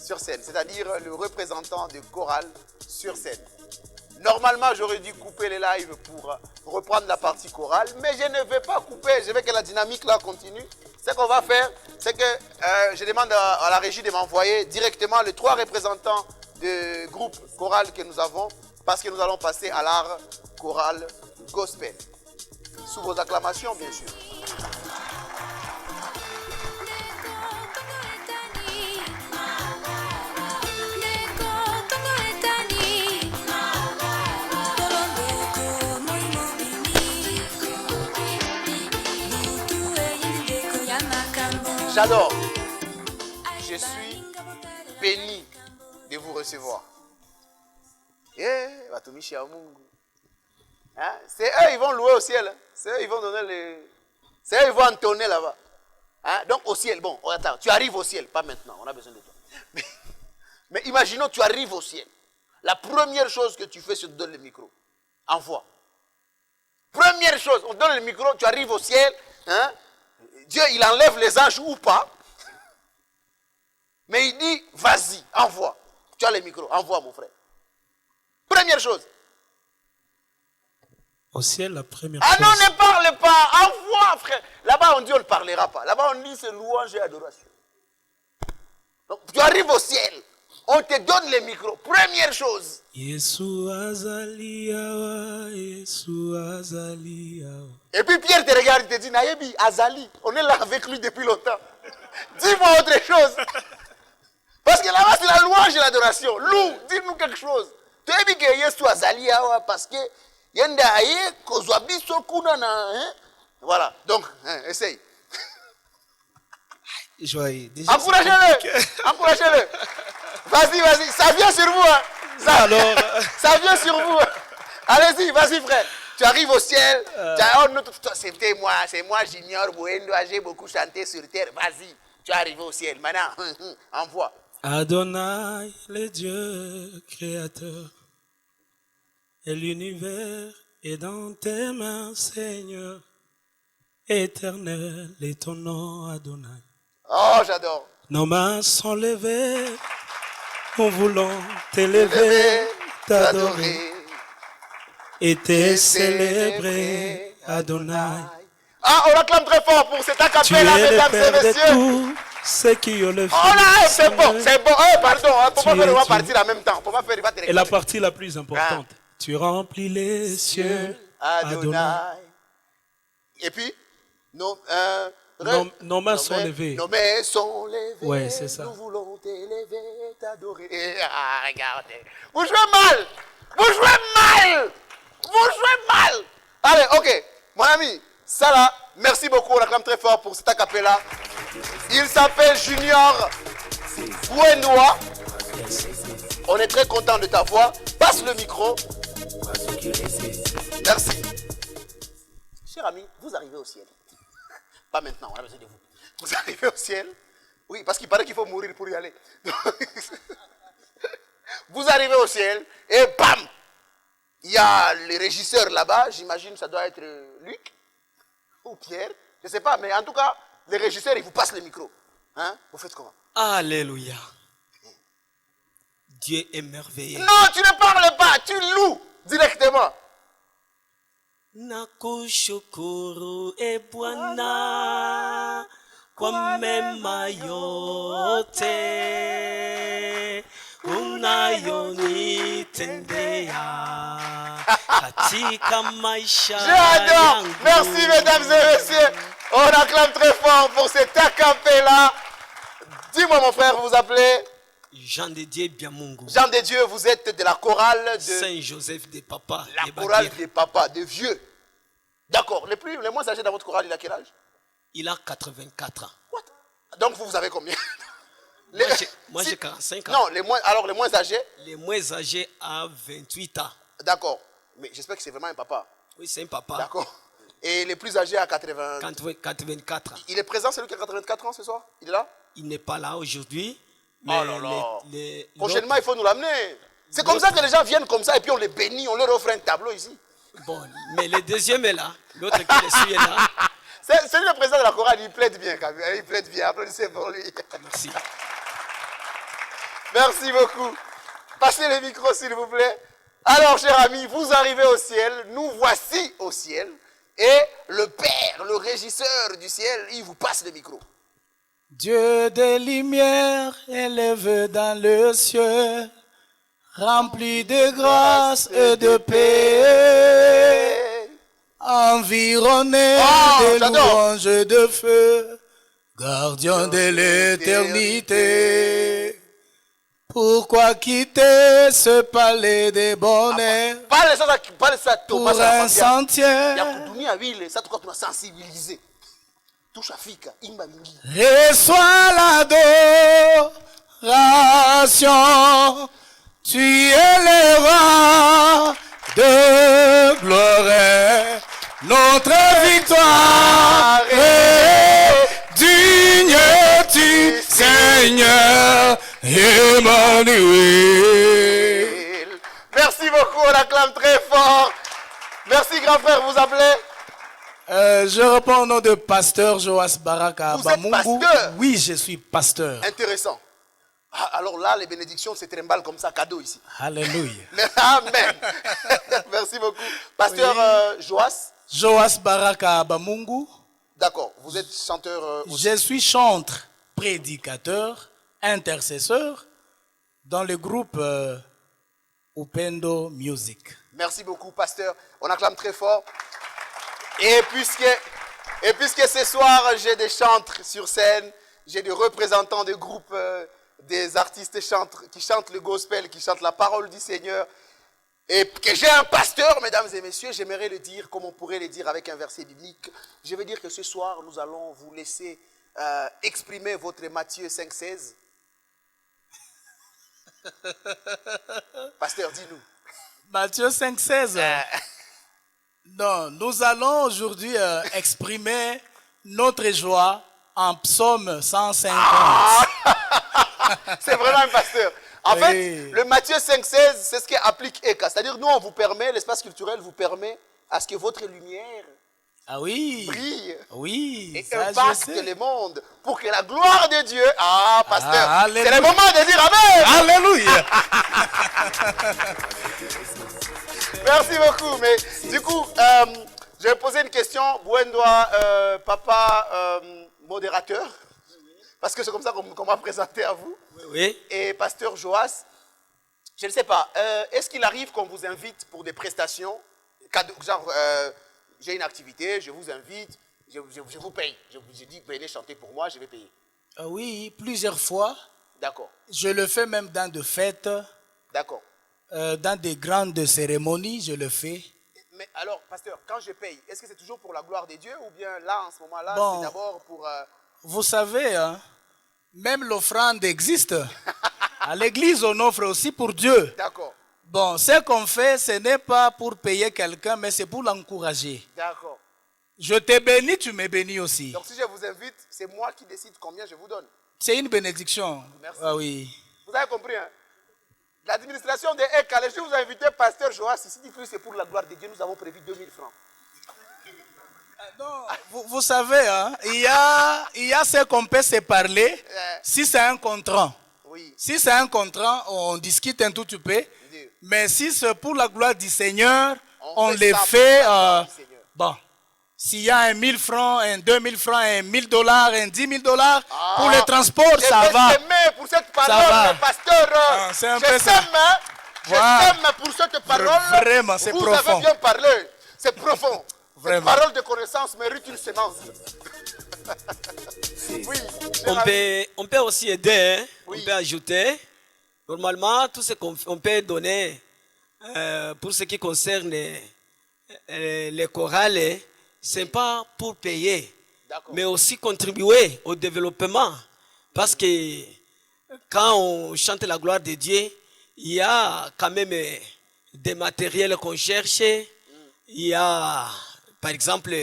sur scène, c'est-à-dire le représentant de chorale sur scène. Normalement, j'aurais dû couper les lives pour reprendre la partie chorale, mais je ne vais pas couper, je veux que la dynamique là continue. Ce qu'on va faire, c'est que je demande à la régie de m'envoyer directement les 3 représentants de groupe choral que nous avons, parce que nous allons passer à l'art choral gospel. Sous vos acclamations, bien sûr. J'adore. Je suis béni de vous recevoir. Watumishi wa Mungu. Hein? C'est eux, ils vont louer au ciel. C'est eux, ils vont donner les... C'est eux, ils vont entonner là-bas. Hein? Donc au ciel, bon, attends, tu arrives au ciel, pas maintenant, on a besoin de toi. Mais imaginons, tu arrives au ciel. La première chose que tu fais, c'est de donner le micro. Envoie. Première chose, on donne le micro, tu arrives au ciel. Hein? Dieu, il enlève les anges ou pas. Mais il dit, vas-y, envoie. Tu as le micro, envoie mon frère. Première chose. Au ciel, la première chose. Ah non, chose. ne parle pas, envoie frère. Là-bas, on dit, on ne parlera pas. Là-bas, on dit, c'est louange et adoration. Donc, tu arrives au ciel. On te donne le micro. Première chose. Yesu azali awa, Yesu azali awa. Et puis Pierre te regarde et te dit, Nayebi, Azali, on est là avec lui depuis longtemps. Dis-moi autre chose. Parce que là-bas, c'est la louange et l'adoration. Lou, dis-nous quelque chose. Tu as dit que Yesu azali awa parce que yenda aye kozwabiso kuna na. Voilà, donc, essaye. Encouragez-le. Encouragez-le. Vas-y, vas-y. Ça vient sur vous. Hein. Ça vient sur vous. Allez-y, vas-y, frère. Tu arrives au ciel. C'est moi, Junior Bueno. J'ai beaucoup chanté sur terre. Vas-y. Tu es arrivé au ciel. Maintenant, envoie. Adonai, le Dieu créateur. Et l'univers est dans tes mains, Seigneur. Éternel est ton nom, Adonai. Oh, j'adore. Nos mains sont levées, nous voulons t'élever, t'adorer et te célébrer, Adonai. Ah, on acclame très fort pour cet acapella, mesdames et messieurs. Ceux qui ont le oh là, c'est bon, c'est bon. Oh, pardon, on ne peut pas faire partir en même temps. On va faire et la partie la plus importante. Ah. Tu remplis les cieux, Adonai. Et puis, nos mains sont levées. Nos mains sont levées. Ouais, c'est ça. Nous voulons t'élever, t'adorer. Ah, regardez. Vous jouez mal. Vous jouez mal. Vous jouez mal. Allez, ok. Mon ami, ça là, merci beaucoup. On acclame très fort pour cet acapella. Il s'appelle Junior Bouenoua. On est très content de ta voix. Passe le micro. Merci. Cher ami, vous arrivez au ciel. Pas maintenant, on a besoin de vous. Vous arrivez au ciel. Oui, parce qu'il paraît qu'il faut mourir pour y aller. Vous arrivez au ciel et bam! Il y a les régisseurs là-bas. J'imagine ça doit être Luc ou Pierre. Je ne sais pas, mais en tout cas, les régisseurs, ils vous passent le micro. Hein? Vous faites comment? Alléluia. Dieu est merveilleux. Non, tu ne parles pas, tu loues directement. Nakushukuru e Bwana kwa mema yote unayonitendea katika maisha yangu. J'adore. Merci mesdames et messieurs. On acclame très fort pour cet acapella. Dis-moi mon frère, vous vous appelez Jean de Dieu Biamungu. Jean de Dieu, vous êtes de la chorale de Saint-Joseph de Papa. La chorale des papas, des vieux. D'accord. Les moins âgés dans votre chorale, il a quel âge? Il a 84 ans. What? Donc vous avez combien? Moi j'ai 45 ans. Non, les moins âgés? Les moins âgés à 28 ans. D'accord. Mais j'espère que c'est vraiment un papa. Oui, c'est un papa. D'accord. Et les plus âgés à 84 ans. Il est présent, celui qui a 84 ans ce soir? Il est là? Il n'est pas là aujourd'hui. Oh là là. les- Prochainement, il faut nous l'amener. C'est comme ça que les gens viennent comme ça et puis on les bénit, on leur offre un tableau ici. Bon, mais le deuxième est là. L'autre qui le suit est là. C'est lui le président de la chorale, il plaide bien quand même. Il plaide bien, applaudissez pour lui. Merci. Merci beaucoup. Passez le micro s'il vous plaît. Alors, chers amis, vous arrivez au ciel, nous voici au ciel. Et le Père, le régisseur du ciel, il vous passe le micro. Dieu des lumières élève dans le ciel, rempli de grâce et de paix, environné de j'adore. louanges et de feu, gardien de l'éternité. Pourquoi quitter ce palais des bonheurs Parle ça, Thomas. pour un sentier? Dunia vile, ça tu as sensibilisé. Touche Afrique, imba mingi. Reçois l'adoration, tu es le roi de gloire, notre victoire est digne du Seigneur Emmanuel. Merci beaucoup, on acclame très fort. Merci grand frère, vous appelez? Je réponds au nom de pasteur Joas Baraka Vous êtes Bamungu. pasteur? Oui, je suis pasteur. Intéressant. Ah, alors là, les bénédictions, c'est trimbal comme ça, cadeau ici. Alléluia. Amen. Merci beaucoup. Pasteur Joas, Joas Baraka Bamungu. d'accord, vous êtes chanteur aussi. Je suis chantre, prédicateur, intercesseur dans le groupe Upendo Music. Merci beaucoup, pasteur. On acclame très fort. Et puisque ce soir, j'ai des chantres sur scène, j'ai des représentants de groupes, des artistes qui chantent le gospel, qui chantent la parole du Seigneur, et que j'ai un pasteur, mesdames et messieurs, j'aimerais le dire comme on pourrait le dire avec un verset biblique. Je veux dire que ce soir, nous allons vous laisser exprimer votre Matthieu 5,16. Pasteur, dis-nous. Matthieu 5,16. Non, nous allons aujourd'hui exprimer notre joie en psaume 150. C'est vraiment un pasteur. En Oui. fait, le Matthieu 5,16, c'est ce qui applique ECA. C'est-à-dire, nous, on vous permet, l'espace culturel vous permet à ce que votre lumière Ah oui. brille Oui, et ça je impacte sais. le monde pour que la gloire de Dieu... Ah, pasteur, Ah, c'est alléluia. le moment de dire Amen. Alléluia. Merci beaucoup. Mais du coup, je vais poser une question. Bouendoa, papa modérateur, parce que c'est comme ça qu'on m'a présenté à vous. Oui. Et pasteur Joas, je ne sais pas, est-ce qu'il arrive qu'on vous invite pour des prestations, genre, j'ai une activité, je vous invite, je vous paye. Je dis, venez chanter pour moi, je vais payer. Ah oui, plusieurs fois. D'accord, Je le fais même dans des fêtes, d'accord. dans des grandes cérémonies, je le fais. Mais alors, pasteur, quand je paye, est-ce que c'est toujours pour la gloire de Dieu ou bien là, en ce moment-là, Bon. c'est d'abord pour... Vous savez, hein, même l'offrande existe. À l'église, on offre aussi pour Dieu. D'accord, Bon, ce qu'on fait, ce n'est pas pour payer quelqu'un, mais c'est pour l'encourager. d'accord. Je te bénis, tu me bénis aussi. Donc si je vous invite, c'est moi qui décide combien je vous donne. C'est une bénédiction. Merci. Ah oui. Vous avez compris, hein? L'administration de ECA, je vous ai invité, pasteur Joas, ici, dit que c'est pour la gloire de Dieu, nous avons prévu 2000 francs. Non, vous savez, hein, il y a ce qu'on peut se parler si c'est un contrat. Oui, Si c'est un contrat, on discute un tout petit peu. Dieu. Mais si c'est pour la gloire du Seigneur, On on fait les ça fait. pour la gloire du Seigneur. Bon, s'il y a un 1000 francs, un 2000 francs, un 1000 $, un 10 000 $, pour le transport, je ça vais va. t'aimer pour cette va. parole, pasteur. Ah, c'est un je peu ça. t'aime, hein. Voilà. Je t'aime pour cette parole. Vraiment, c'est Vous profond. avez bien parlé. C'est profond. Vraiment. Cette parole de connaissance mérite une sémence. Oui. On peut aussi aider, hein. Oui. On peut ajouter. Normalement, tout ce qu'on peut donner pour ce qui concerne les chorales, ce n'est pas pour payer, D'accord. mais aussi contribuer au développement. Parce que quand on chante la gloire de Dieu, il y a quand même des matériels qu'on cherche. Il y a, par exemple,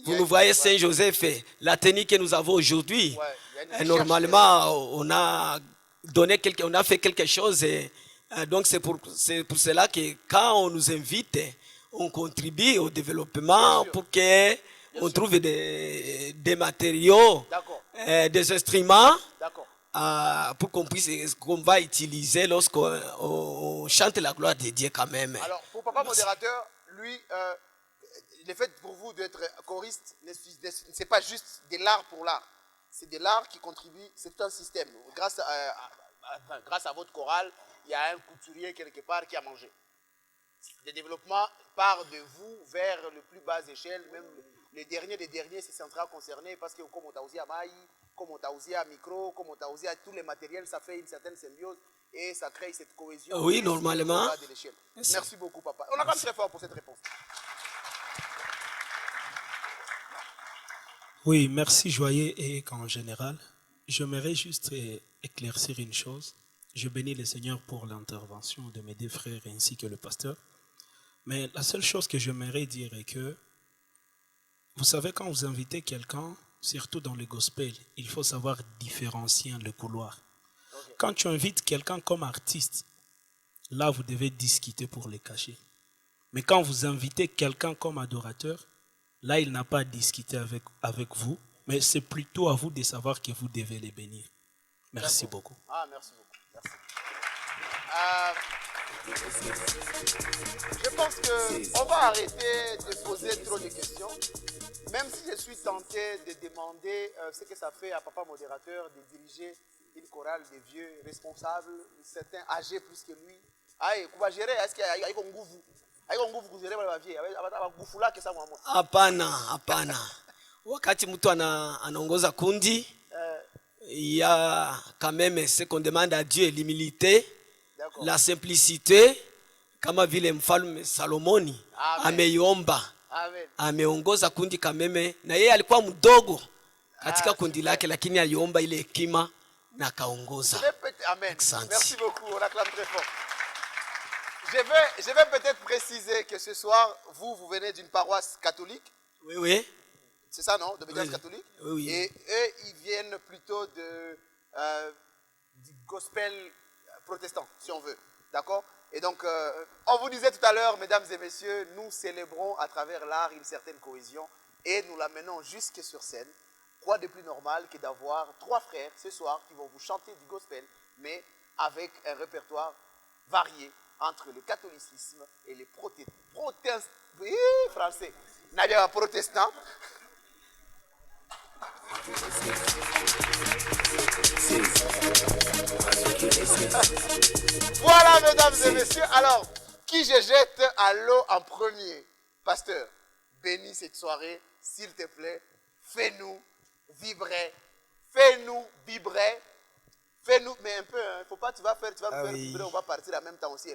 vous nous voyez Saint-Joseph, la tenue que nous avons aujourd'hui. Ouais, il y a une Normalement, on a on a fait quelque chose. Et, donc c'est pour cela que quand on nous invite, on contribue au développement pour qu'on trouve des matériaux, des instruments D'accord. pour qu'on va utiliser lorsqu'on on chante la gloire de Dieu quand même. Alors, pour Papa Modérateur, lui, le fait pour vous d'être choriste, c'est pas juste de l'art pour l'art. C'est de l'art qui contribue, c'est tout un système. Grâce à votre chorale, il y a un couturier quelque part qui a mangé. Le développement part de vous vers le plus bas échelle, même les derniers des derniers, c'est central concerné parce que comme on t'a aussi à maï, comme on t'a aussi à micro, comme on t'a aussi à tous les matériels, ça fait une certaine symbiose et ça crée cette cohésion. Oui, normalement. Au bas de l'échelle. Merci beaucoup, papa. On acclame très fort pour cette réponse. Oui, merci Joyeux et en général. J'aimerais juste éclaircir une chose. Je bénis le Seigneur pour l'intervention de mes deux frères ainsi que le pasteur. Mais la seule chose que j'aimerais dire est que, vous savez, quand vous invitez quelqu'un, surtout dans le gospel, il faut savoir différencier le couloir. Okay. Quand tu invites quelqu'un comme artiste, là, vous devez discuter pour les cacher. Mais quand vous invitez quelqu'un comme adorateur, là, il n'a pas à discuter avec vous, mais c'est plutôt à vous de savoir que vous devez les bénir. Merci beaucoup. Ah, merci beaucoup. Merci. Je pense qu'on va arrêter de poser trop de questions, même si je suis tenté de demander ce que ça fait à Papa Modérateur de diriger une chorale de vieux responsables, certains âgés plus que lui. Aïe, comment gérer? Est-ce qu'il y a un gouvou? Hapana. Wakati mtu anaongoza kundi, il y a quand même ce qu'on demande à Dieu, l'humilité, la simplicité, kama vile mfalme Salomoni ameiomba, ameongoza kundi kameme, na yeye alikuwa mdogo katika kundi lake, lakini aliomba ile hekima na akaongoza. Amen. Merci beaucoup, on acclame très fort. Je vais peut-être préciser que ce soir, vous venez d'une paroisse catholique. Oui. C'est ça, non? De l'Église catholique. Oui. Et eux, ils viennent plutôt du gospel protestant, si on veut. D'accord? Et donc, on vous disait tout à l'heure, mesdames et messieurs, nous célébrons à travers l'art une certaine cohésion et nous l'amenons jusque sur scène. Quoi de plus normal que d'avoir 3 frères ce soir qui vont vous chanter du gospel, mais avec un répertoire varié entre le catholicisme et les protestants. Oui, français. Nadia protestant. Voilà, mesdames et messieurs. Alors, qui je jette à l'eau en premier? Pasteur, bénis cette soirée, s'il te plaît. Fais-nous vibrer. Fais-nous vibrer. Fais-nous, mais un peu, hein. Faut pas, tu vas faire vibrer, on va partir en même temps aussi.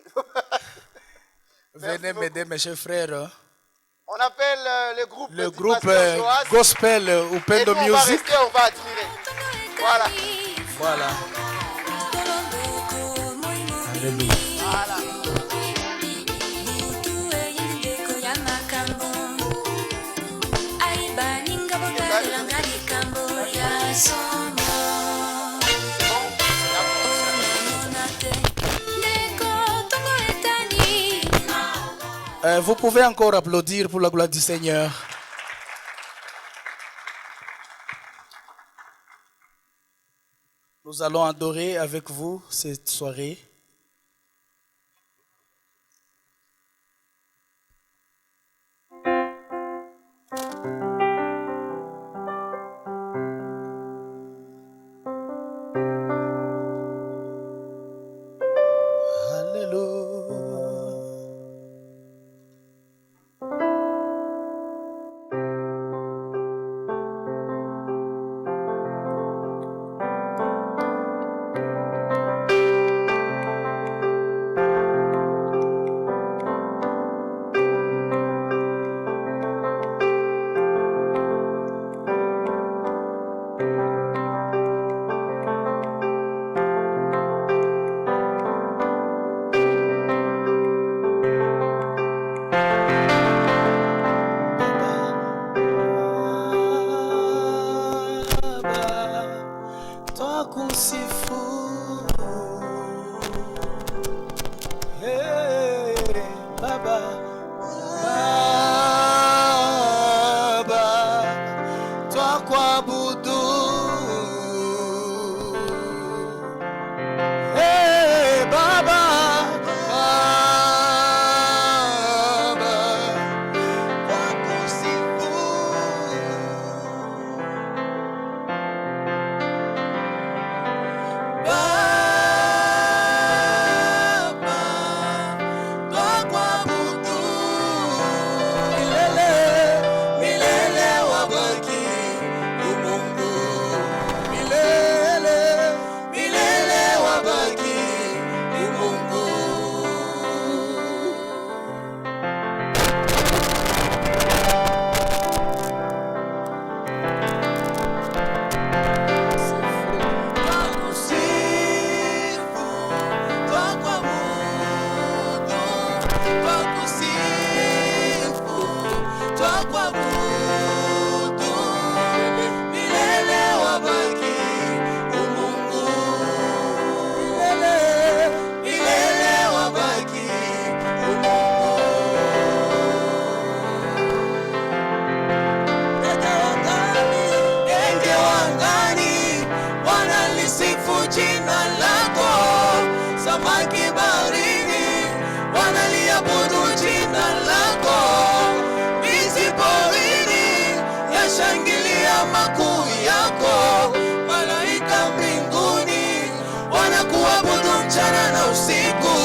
Venez m'aider, mes chers frères. On appelle le groupe Gospel Upendo Music. On va rester, on va admirer. Voilà. Alléluia. Voilà. Vous pouvez encore applaudir pour la gloire du Seigneur. Nous allons adorer avec vous cette soirée. samaki baharini wanaliabudu jina lako. Miti porini yashangilia makuu yako. Malaika mbinguni wanakuabudu mchana na usiku.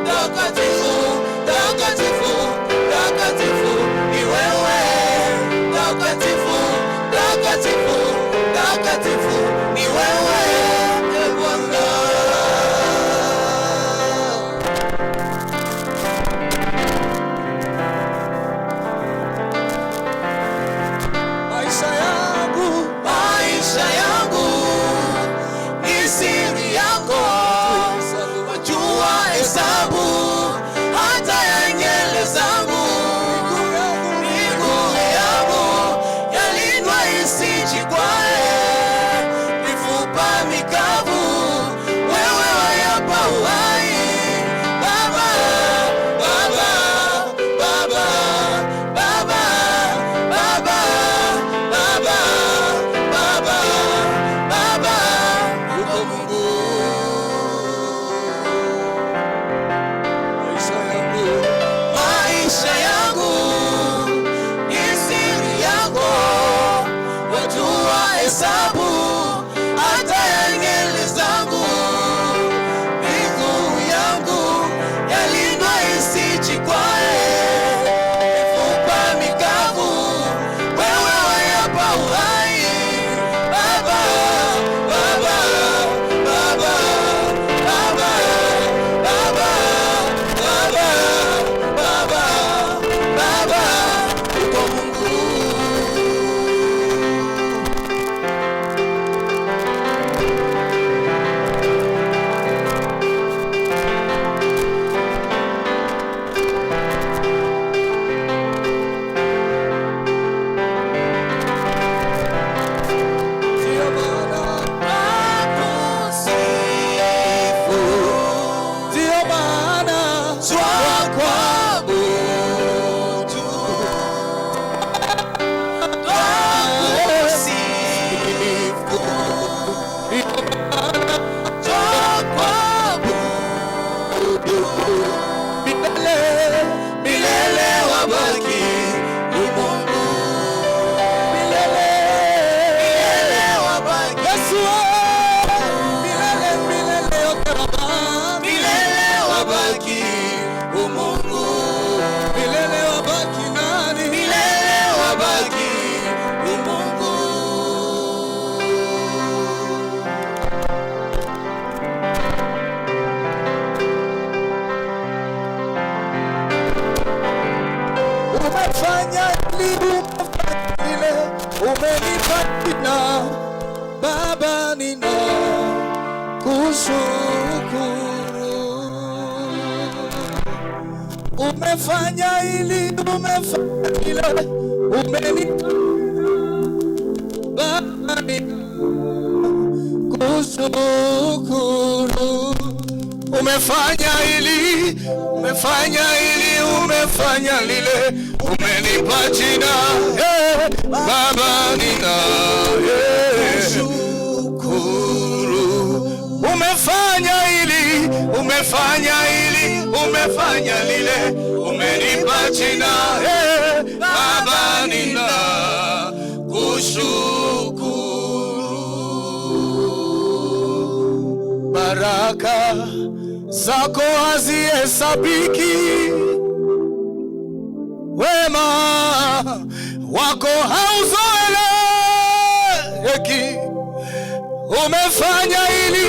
Takatifu, takatifu, takatifu ni wewe. Takatifu, takatifu, takatifu ni wewe, e Bwana. Maisha yangu ni siri yako. Wajua hesabu hata ya nywele zangu. Miguu yangu yalindwa isijikwae. Mifupa mikavu wewe wayapa uhai. Baba, Baba, Baba, Baba, Baba, Baba, Baba, Baba, uko Mungu. Maisha yangu ni siri yako. Wajua hesabu hata ya nywele zangu. Miguu yangu yalindwa isijikwae. Mifupa mikavu wewe wayapa uhai. Baba, Baba, Baba, Baba, Baba, Baba, Baba, Baba, uko Mungu. Ndio maana twakuabudu, twakusifu, twakuabudu. Milele, milele wabaki ni Mungu. Milele, milele wabaki Yesu. Milele, milele yote Baba. Milele wabaki umungu. Milele wabaki nani? Milele wabaki umungu. Umefanya hili, umefanya lile, umenipa jina. Baba nina kushukuru. Umefanya hili, umefanya lile, umenipa. Baba nina kushukuru. Umefanya hili, umefanya hili, umefanya lile, umenipa jina. Baba nina kushukuru. Umefanya hili, umefanya hili, umefanya lile, umenipa jina. Baba nina kushukuru. Baraka zako hazihesabiki. Wema wako hauzoeleki. Umefanya hili,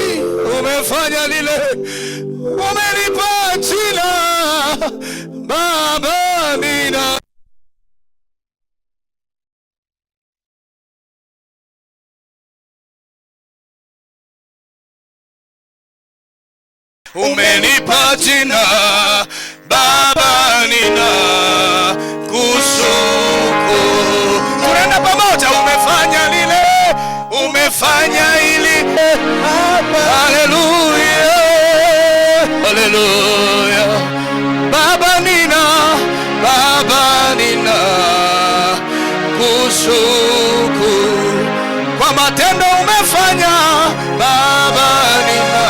umefanya lile, umenipa jina. Baba nina umenipa jina. Baba nina kushukuru. Tunaenda pamoja. Umefanya lile, umefanya hili. Haleluya, haleluya. Baba nina kushukuru kwa matendo umefanya. Baba nina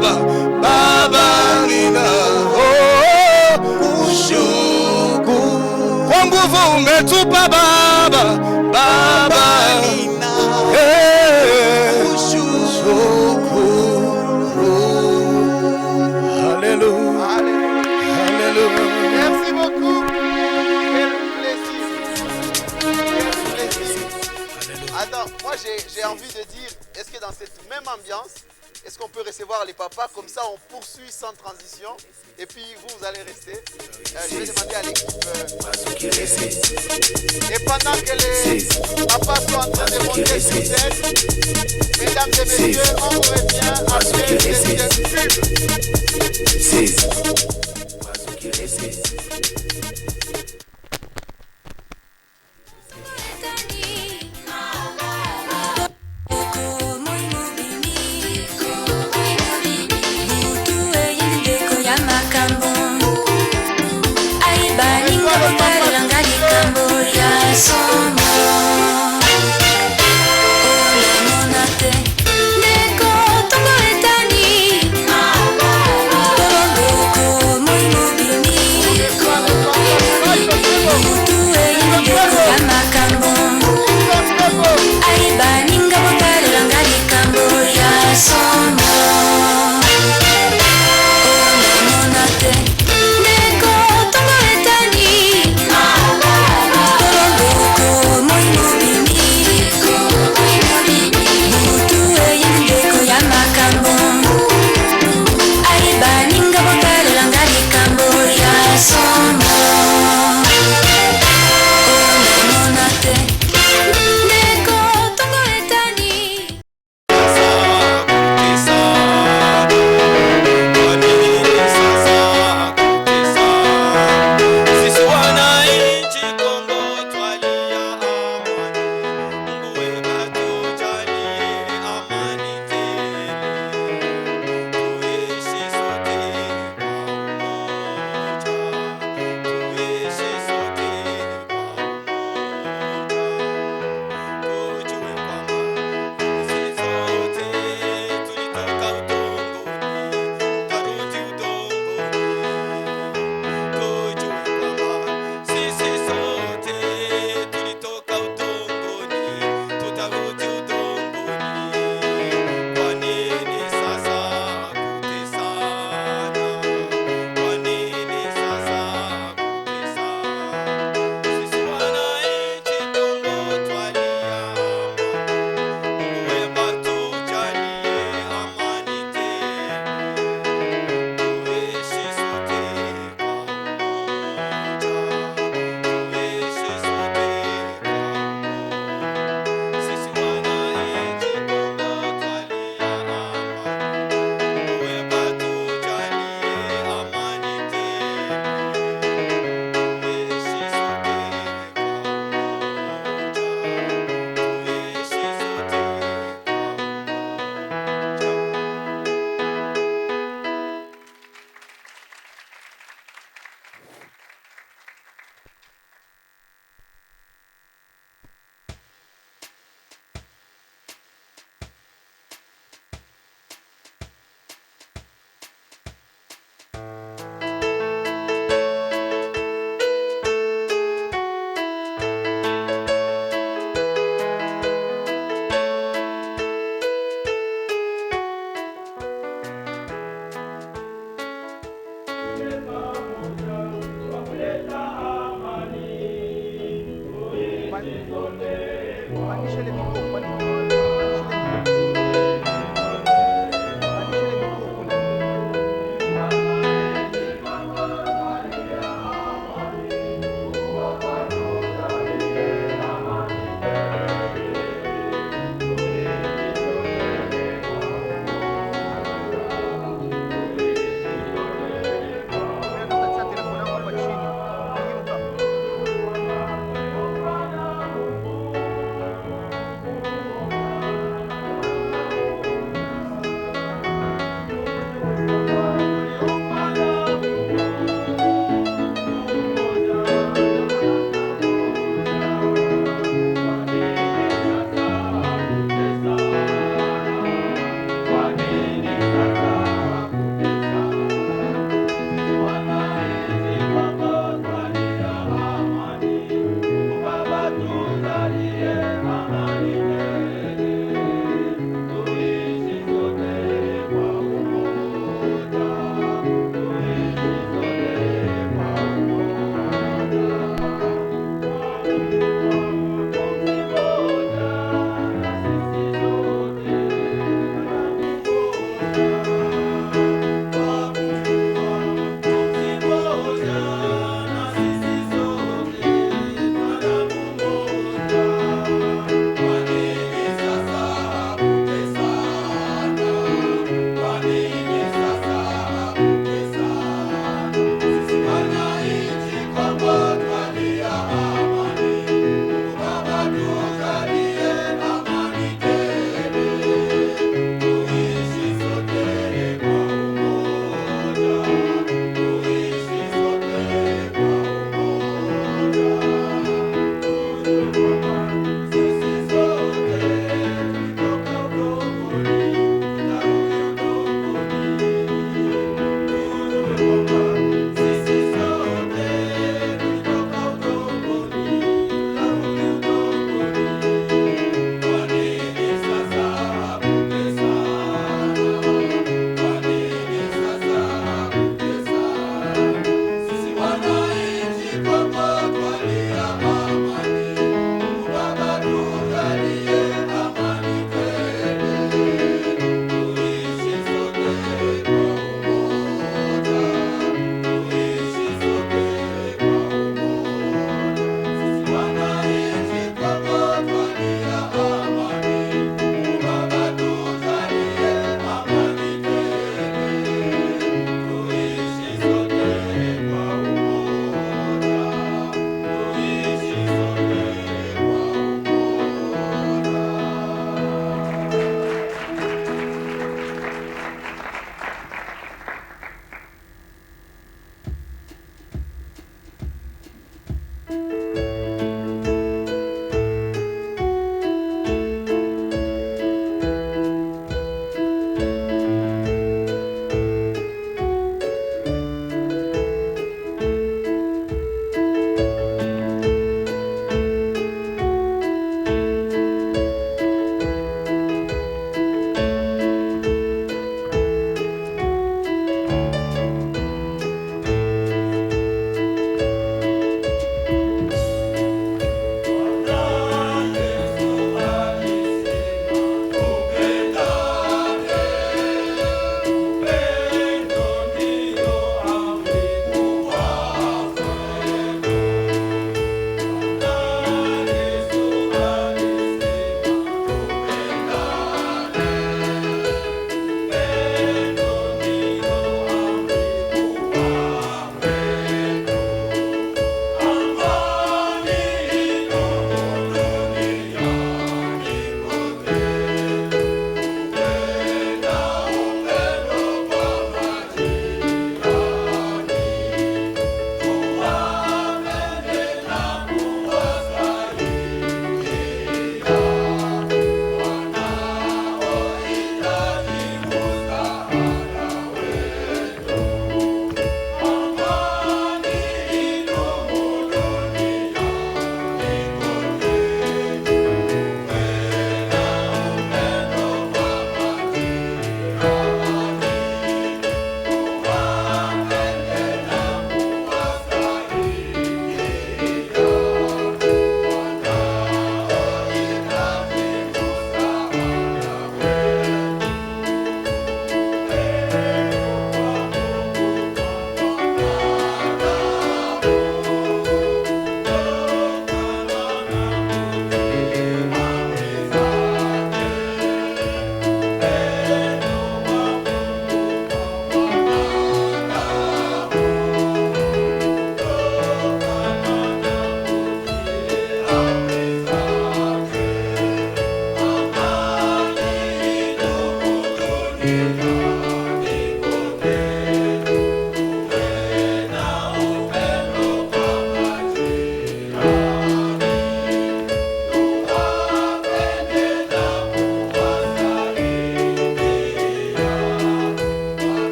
baba baba nina ushuku kwa nguvu umetupa baba baba nina ushuku. Alléluia. Alléluia. Merci beaucoup. Quel plaisir. Quel plaisir. Attends, moi j'ai envie de dire, est-ce que dans cette même ambiance, est-ce qu'on peut recevoir les papas? Comme ça, on poursuit sans transition. Et puis, vous allez rester. Je vais demander à l'équipe. Et pendant que les papas sont en train de monter sur scène, mesdames et messieurs, on revient après cette pub. Bye.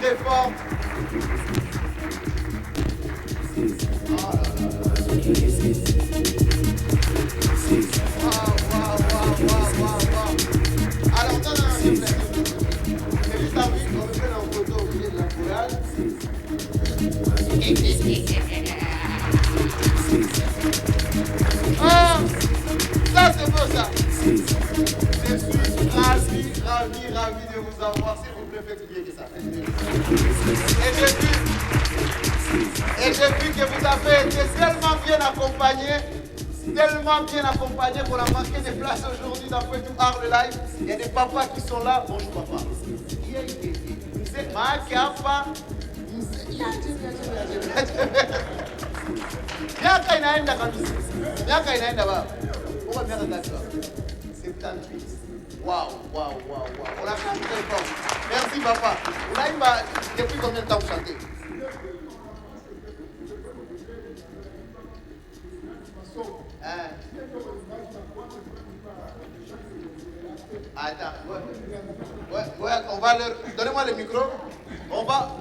très fort. Alors, non, s'il vous plaît. C'est juste envie qu'on me prenne en photo au milieu de la chorale. Ah, ça c'est beau ça. Je suis ravi de vous avoir. S'il vous plaît, faites bien que ça. Et j'ai vu que vous avez été tellement bien accompagnés qu'on a manqué des places aujourd'hui dans Poitou Art le live. Il y a des papas qui sont là. Bonjour papa. C'est Marc Alpha. Miaka inaenda kabisa. Miaka inaenda baba. Uko miaka ngapi baba? 78. Wow. On a fait très fort. Merci papa. Unaimba depuis combien de temps vous chantez? Attends, ouais, on va leur... Donnez-moi le micro. On va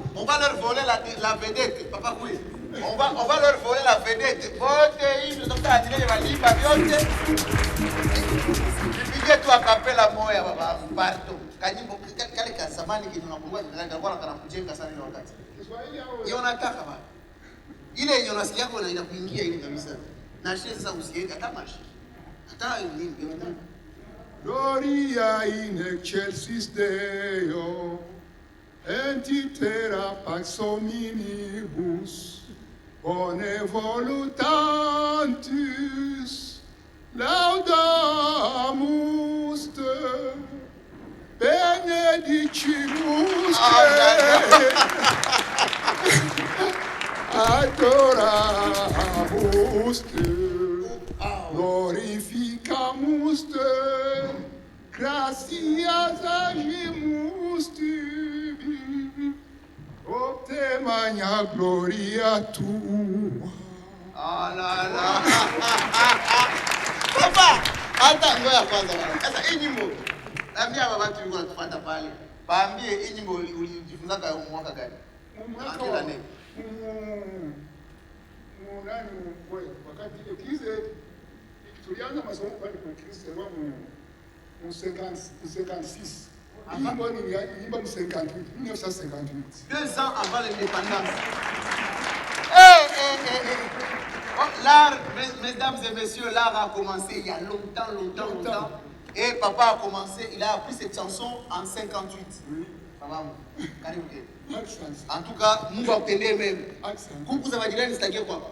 leur voler la vedette, papa oui. On va leur voler la vedette. Nipige tu akapela moya baba partout. Kanyimbo kale ka samani kinakuwa ndio kana kujenga sana ile wakati. Hiyo nataka baba. Ile yenye unasikia yako na inakuingia ile kabisa. Na shida sasa usiende hata mashi. Hata nini? Gloria in excelsis Deo, entitera pax hominibus, bone voluntatis, laudamus te, benedicimus te, adoramus te, glorificamus te, gracias agimus tibi, opte magna gloria tua. Ah la la. Papa, hata ngoja kwanza bwana. Sasa hii nyimbo naambia baba tu yuko anatupata pale. Paambie hii nyimbo ulijifunza kwa mwaka gani? Kila neno. Nani wakati ile kize tulianza masomo pale kwa Kristo wa mu 56. Nyimbo ni nyimbo 58, 1958. 2 ans avant l'indépendance. L'art, mesdames et messieurs, l'art a commencé il y a longtemps. Et papa a commencé, il a appris cette chanson en 58. Oui. Papa, Accent. en tout cas, Mungu akutendee mema. Accent. Kuku za majirani zitakie kwako.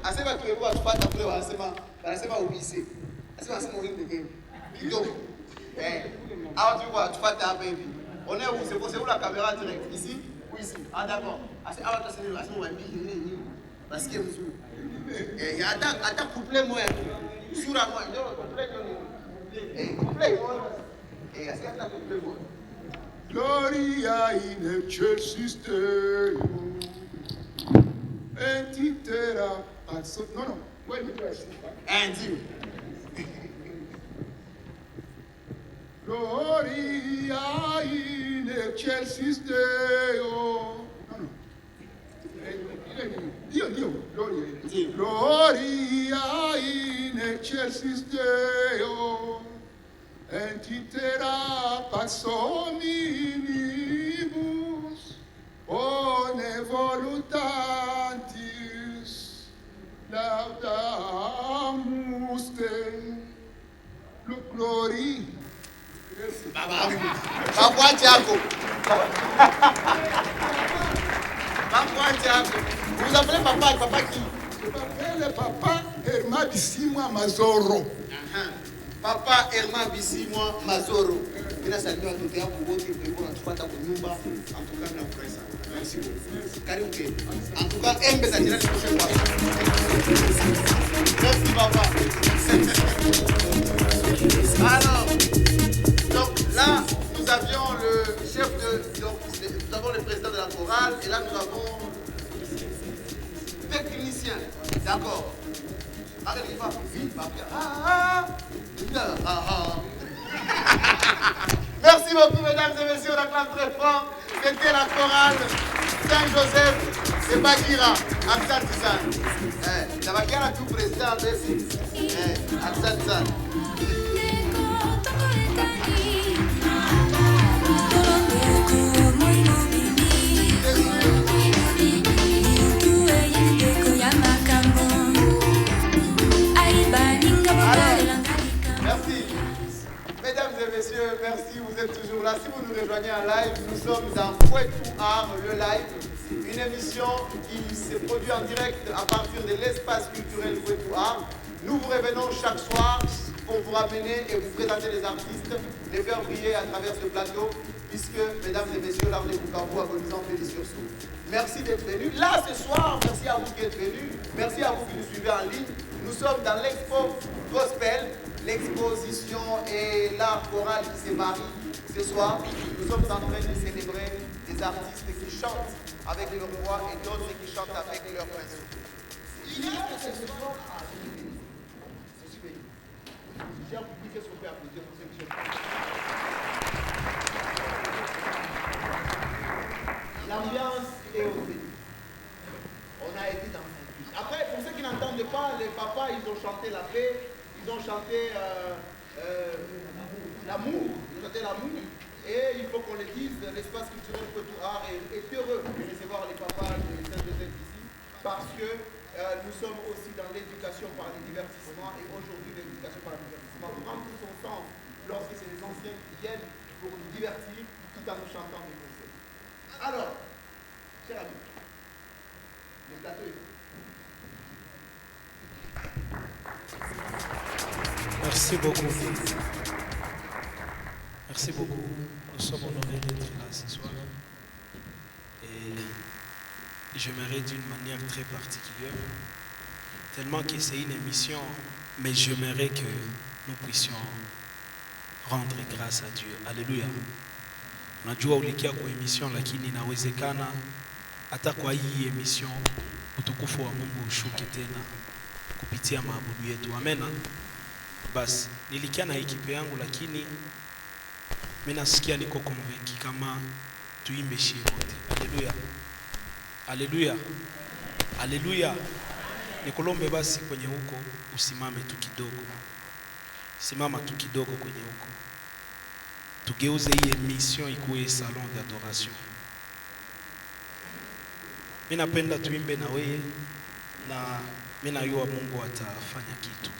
Asema tu hebu atupata kule wanasema ubise. Asema uimbe game. Kidogo. Hawa tu watupata hapa hivi. On est où? C'est où la caméra direct? Ici ou ici? Ah d'accord. Asema waimbe nini? Parce que mzuri. Hata couplet moja tu. Sura moja ndio couplet ndio. Couplet. Asema couplet moja. Gloria in excelsis Deo, entitera pax. Non, ouais, mais toi aussi. Andy. Gloria in excelsis Deo. Non. Dio, gloria. Gloria in excelsis Deo, entitera pax hominibus, bone voluntatis, laudamus te, glory. Bakwache yako. Vous appelez papa qui? Je m'appelle Papa Herma Bisimwa Mazoro. Papa Herma Bisimwa Mazoro. Ina salimia watoto yako wote kwa natupata kwa nyumba. En tout cas na presa. Merci beaucoup. Karibu ke. En tout cas embe za jirani prochaine fois. Merci papa. Alors, donc là nous avions le chef nous avons le président de la chorale et là nous avons technicien. D'accord. Allez, Merci beaucoup, mesdames et messieurs, on acclame très fort. C'était la chorale Saint-Joseph de Bagira, Aksan Tizan. La Bagira tout président, merci. Aksan Tizan. Merci. Mesdames et messieurs, merci, vous êtes toujours là. Si vous nous rejoignez en live, nous sommes dans Kwetu Art, le live, une émission qui se produit en direct à partir de l'espace culturel Kwetu Art. Nous vous revenons chaque soir pour vous ramener et vous présenter les artistes, les faire briller à travers ce plateau, puisque, mesdames et messieurs, l'art de Bukavu agonisant Félix Sursaut. Merci d'être venus. Là, ce soir, merci à vous qui êtes venus. Merci à vous qui nous suivez en ligne. Nous sommes dans l'expo Gospel, l'exposition et l'art choral qui se marie ce soir. Nous sommes en train de célébrer des artistes qui chantent avec leur voix et d'autres qui chantent avec leur pinceau. Il y a que ce soir à souligner. Cher public, est-ce qu'on peut applaudir pour ceux qui sont l'ambiance est au fait. On a été dans un bus. Après, pour ceux qui n'entendent pas, les papas, ils ont chanté la paix, ils ont chanté l'amour, et il faut qu'on le dise, l'espace culturel Kwetu Art est heureux de recevoir les papas de Saint-Joseph ici, parce que nous sommes aussi dans l'éducation par le divertissement, et aujourd'hui l'éducation par le divertissement prend tout son sens lorsque c'est les anciens qui viennent pour nous divertir tout en nous chantant des concerts. Alors, cher ami, le plateau est Merci beaucoup. Merci beaucoup. Nous sommes honorés d'être là ce soir. Et j'aimerais d'une manière très particulière, tellement que c'est une émission, mais j'aimerais que nous puissions rendre grâce à Dieu. Alléluia. Najua ulikia kwa emission lakini inawezekana hata kwa hii emission utukufu wa Mungu ushuke tena kupitia maabudu yetu. Amena. Basi nilikia na ekipe yangu lakini mimi nasikia niko convaincu kama tuimbe shie wote. Alléluia. Alléluia. Alléluia. Nikolombe basi kwenye huko usimame tu kidogo. Simama tu kidogo kwenye huko. Tugeuze hii emission ikuwe salon d'adoration. Mimi napenda tuimbe na wewe na mimi najua Mungu atafanya kitu.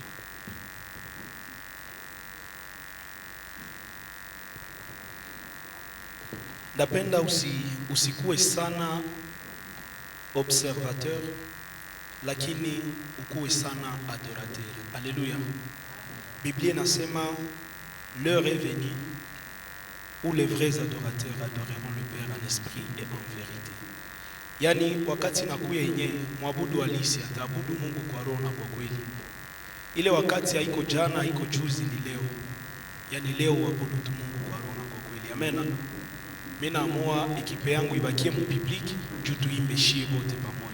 Napenda usikuwe sana observateur lakini ukuwe sana adorateur. Alléluia. Biblia inasema l'heure est venue où les vrais adorateurs adoreront le Père en esprit et en vérité. Yani wakati nakuya yenye mwabudu halisi ataabudu Mungu kwa roho na kwa kweli. Ile wakati haiko jana, haiko juzi, ni leo. Yani leo uabudu tu Mungu kwa roho na kwa kweli. Amen. Mimi naamua ekipe yangu ibakie mu public juu tuimbe shie wote pamoja.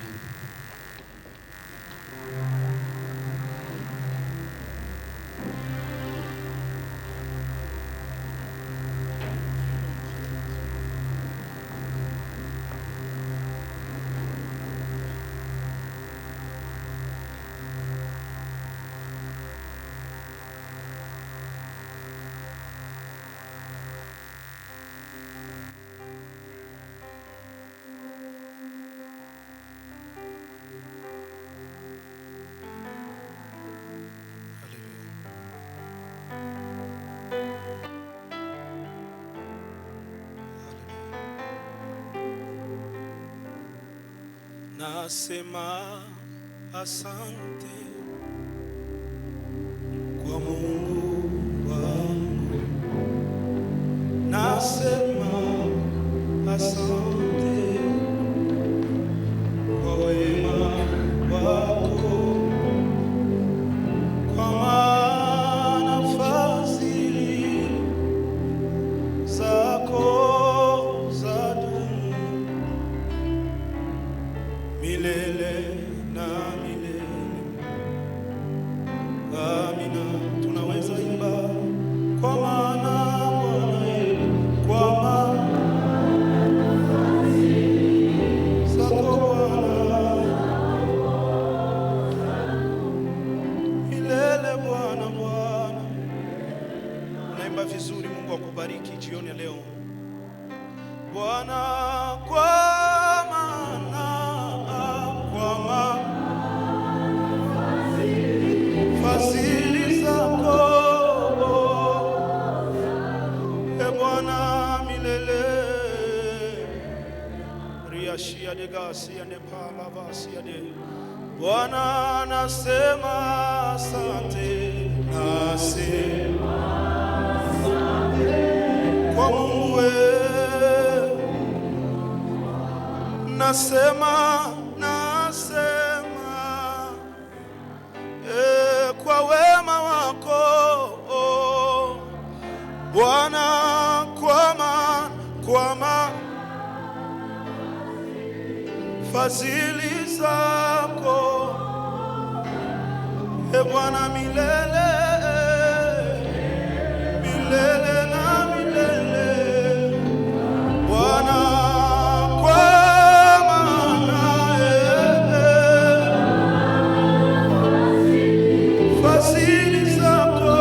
Nasema asante kwa Mungu wangu. Nasema asante kwa wema wako, kwa maana fadhili zako zadumu milele na milele. Amina. Tunaweza imba kwa maana Bwana Bwana, kwa maana fadhili zako Bwana milele. Riashia de gasia ne pala vasia de Bwana, nasema asante, nasema kwa Mungu wewe, nasema kwa wema wako Bwana, kwa fadhili zako Bwana milele, milele na milele. Bwana, kwa maana fadhili zako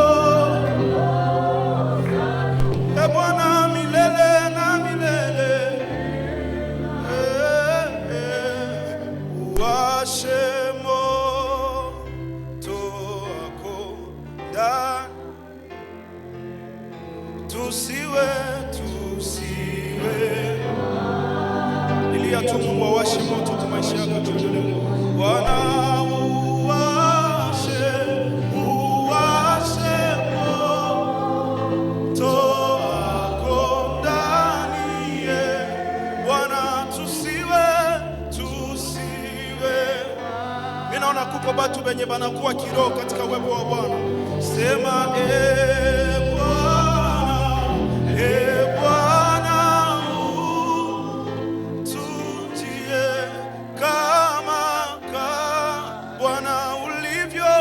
Bwana milele na milele. Washe moto wako ndani, tusiwe Mungu awashe moto kwa maisha yako Bwana, uwashe moto wako ndani Bwana, tusiwe. Mimi naona kuko batu benye banakuwa kiroho katika uwepo wa Bwana. Sema Bwana, tujie kama Bwana ulivyo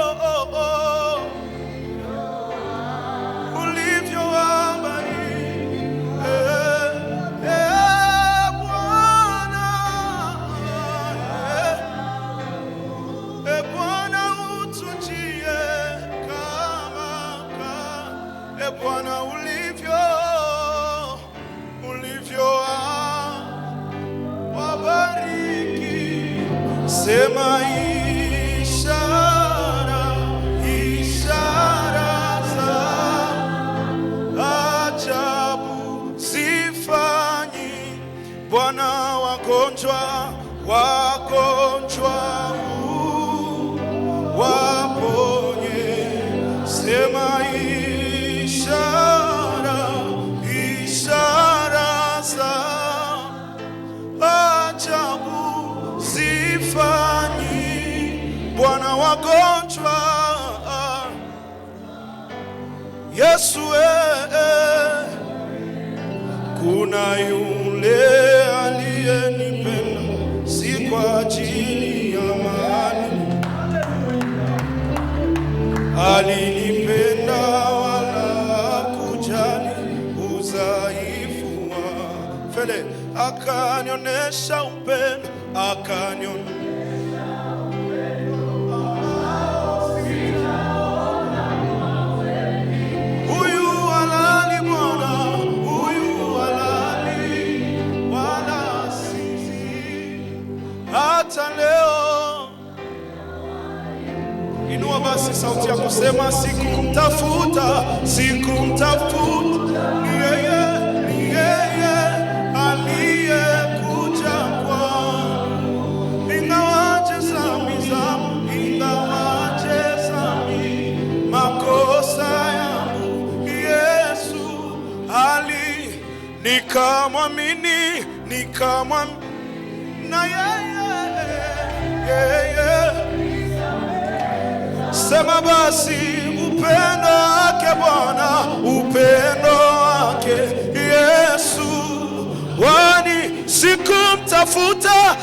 Bwana ulivyo wabariki. Sema ishara za ajabu zifanyi Bwana, wagonjwa waponye. Sema ishara za ajabu zifanyi Bwana, wagonjwa. Yesu kuna yule aliyenipenda, si kwa ajili ya mali, alinipenda wala kujali udhaifu wa fele, akanionesha upendo, huyu halali Bwana, huyu halali wala sisi. Hata leo inua basi sauti ya kusema sikumtafuta, ni yeye aliyekuja kwangu. Ingawaje dhambi makosa yangu, Yesu nikamwamini na yeye. Sema basi upendo wake Bwana, upendo wake Yesu, wani sikumtafuta,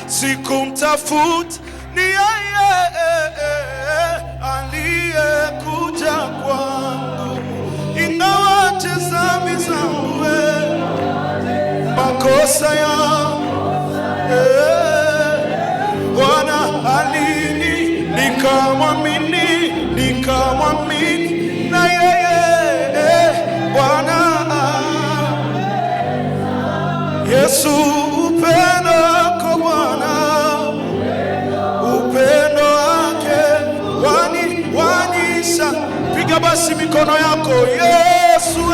ni yeye aliyekuja kwangu. Ingawaje dhambi zangu makosa yangu, Bwana nikamwamini na yeye Bwana Yesu, upendo wako Bwana, upendo wake wanisha. Piga basi mikono yako. Yesu,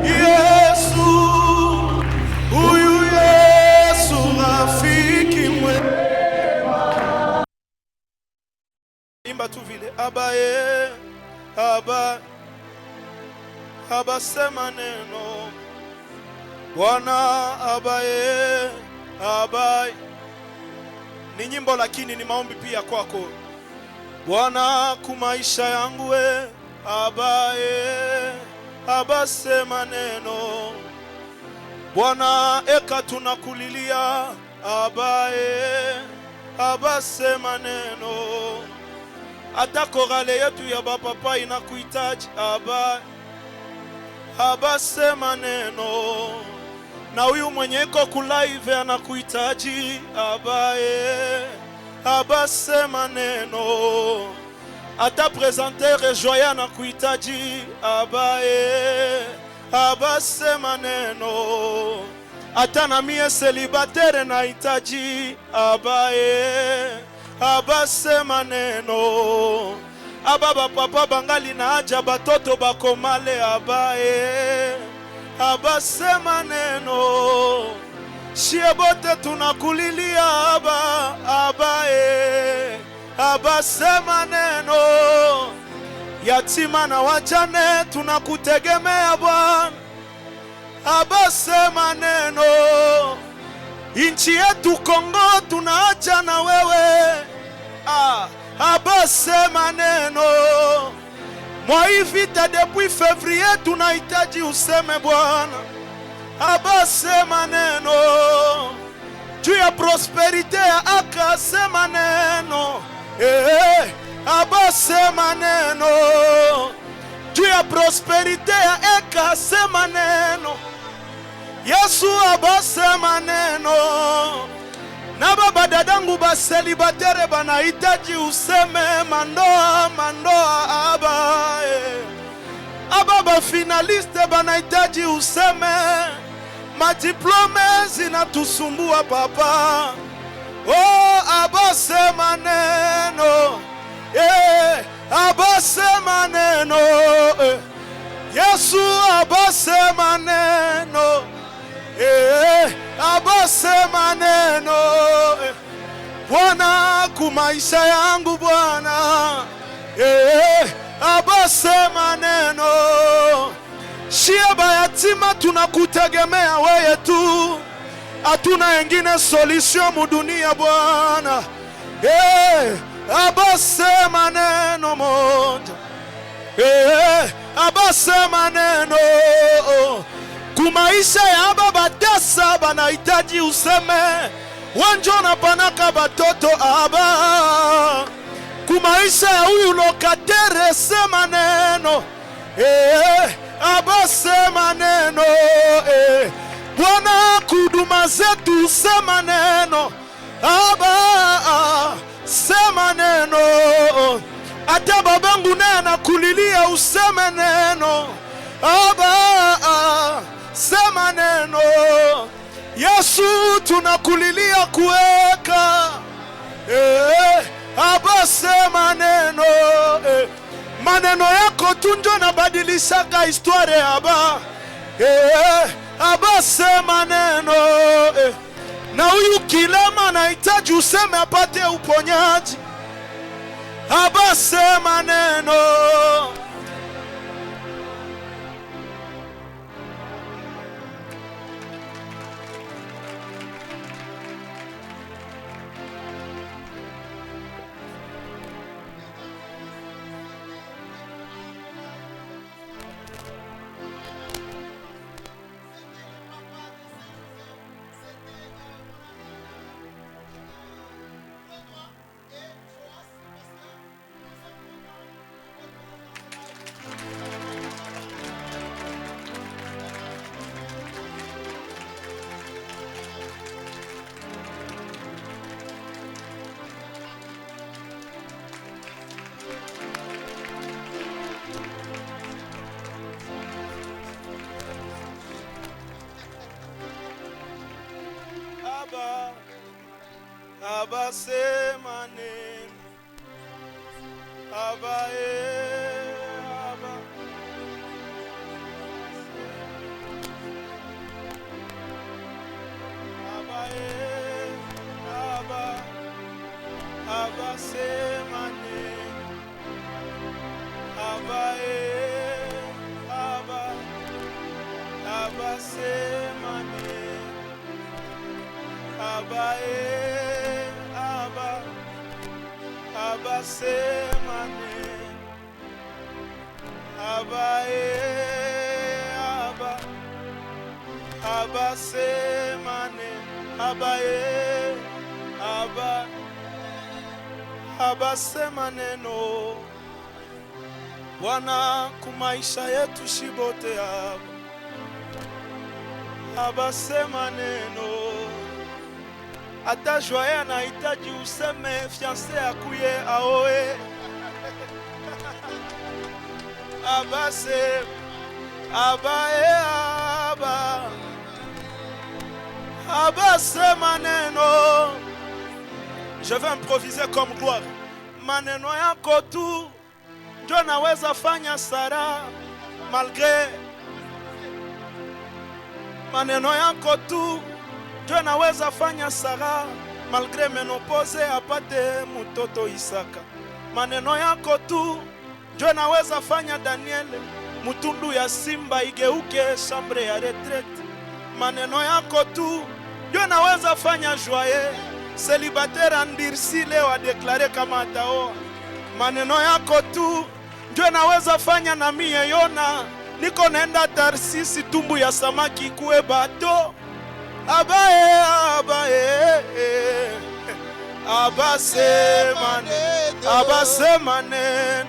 Yesu, huyu Yesu rafiki mwema. Imba tu vile abaye, aba sema neno Bwana, abaye. Ni nyimbo lakini ni maombi pia kwako. Bwana, kumaisha yangu we, abaye, sema neno Bwana, eka tunakulilia, abaye, sema neno. Hata korale yetu ya bapapa inakuhitaji, abaye, sema neno. Na huyu mwenye iko kulive anakuhitaji, abaye, sema neno. Hata presenter joya anakuhitaji, abaye, sema neno. Hata na mie celibatere nahitaji, abaye, sema neno. Ababa papa bangali na haja batoto bakomale, abaye, sema neno. Shie bote tunakulilia, abaye, sema neno. Yatima na wajane tunakutegemea Bwana, sema neno. Inchi yetu Kongo tunaacha na wewe, sema neno. Mwa hii vita depuis février tunahitaji useme Bwana, sema neno. Juu ya prosperite ya aka, sema neno. Sema neno. Juu ya prosperite ya eka, sema neno. Yesu, sema neno. Na baba dadangu baselibatere banahitaji useme mandoa, abaye. Ababa finaliste banahitaji useme. Madiplome zinatusumbua papa, sema neno. Sema neno. Yesu, sema neno. Sema neno. Bwana, kumaisha yangu Bwana, sema neno. Shie bayatima tunakutegemea wewe tu, hatuna wengine solution mudunia Bwana. Sema neno moja. Sema neno. Kumaisha ya baba tasa banahitaji useme. Wanjona panaka batoto, kumaisha ya huyu lokatere, sema neno. Sema neno. Bwana, kuduma zetu, sema neno. Sema neno. Hata babangu naye anakulilia useme neno, sema neno. Yesu, tunakulilia kuweka, sema neno. Maneno yako tu ndio nabadilisha historia, sema neno. Na huyu kilema anahitaji useme apate uponyaji, sema neno. abasema neno, aba aba. Abasema neno, abasema neno, abasema neno, abasema neno, abasema neno. Bwana kumaisha yetu shibote abasema neno. Hata joye anahitaji useme fiancé akuye aoe. Abasema abasema neno. Je vais improviser comme gloire. Maneno yako tu ndio naweza fanya Sara malgré. Maneno yako tu ndio naweza fanya Sara malgré menopause apate mtoto Isaka. Maneno yako tu ndio naweza fanya Daniel mutundu ya simba igeuke chambre ya retraite. Maneno yako tu ndio naweza fanya Joye célibataire Andirsi leo adeklare kama ataoa. Maneno yako tu ndio naweza fanya na mie Yona niko naenda Tarsisi tumbu ya samaki kuwe bato. Abasema neno, abasema neno,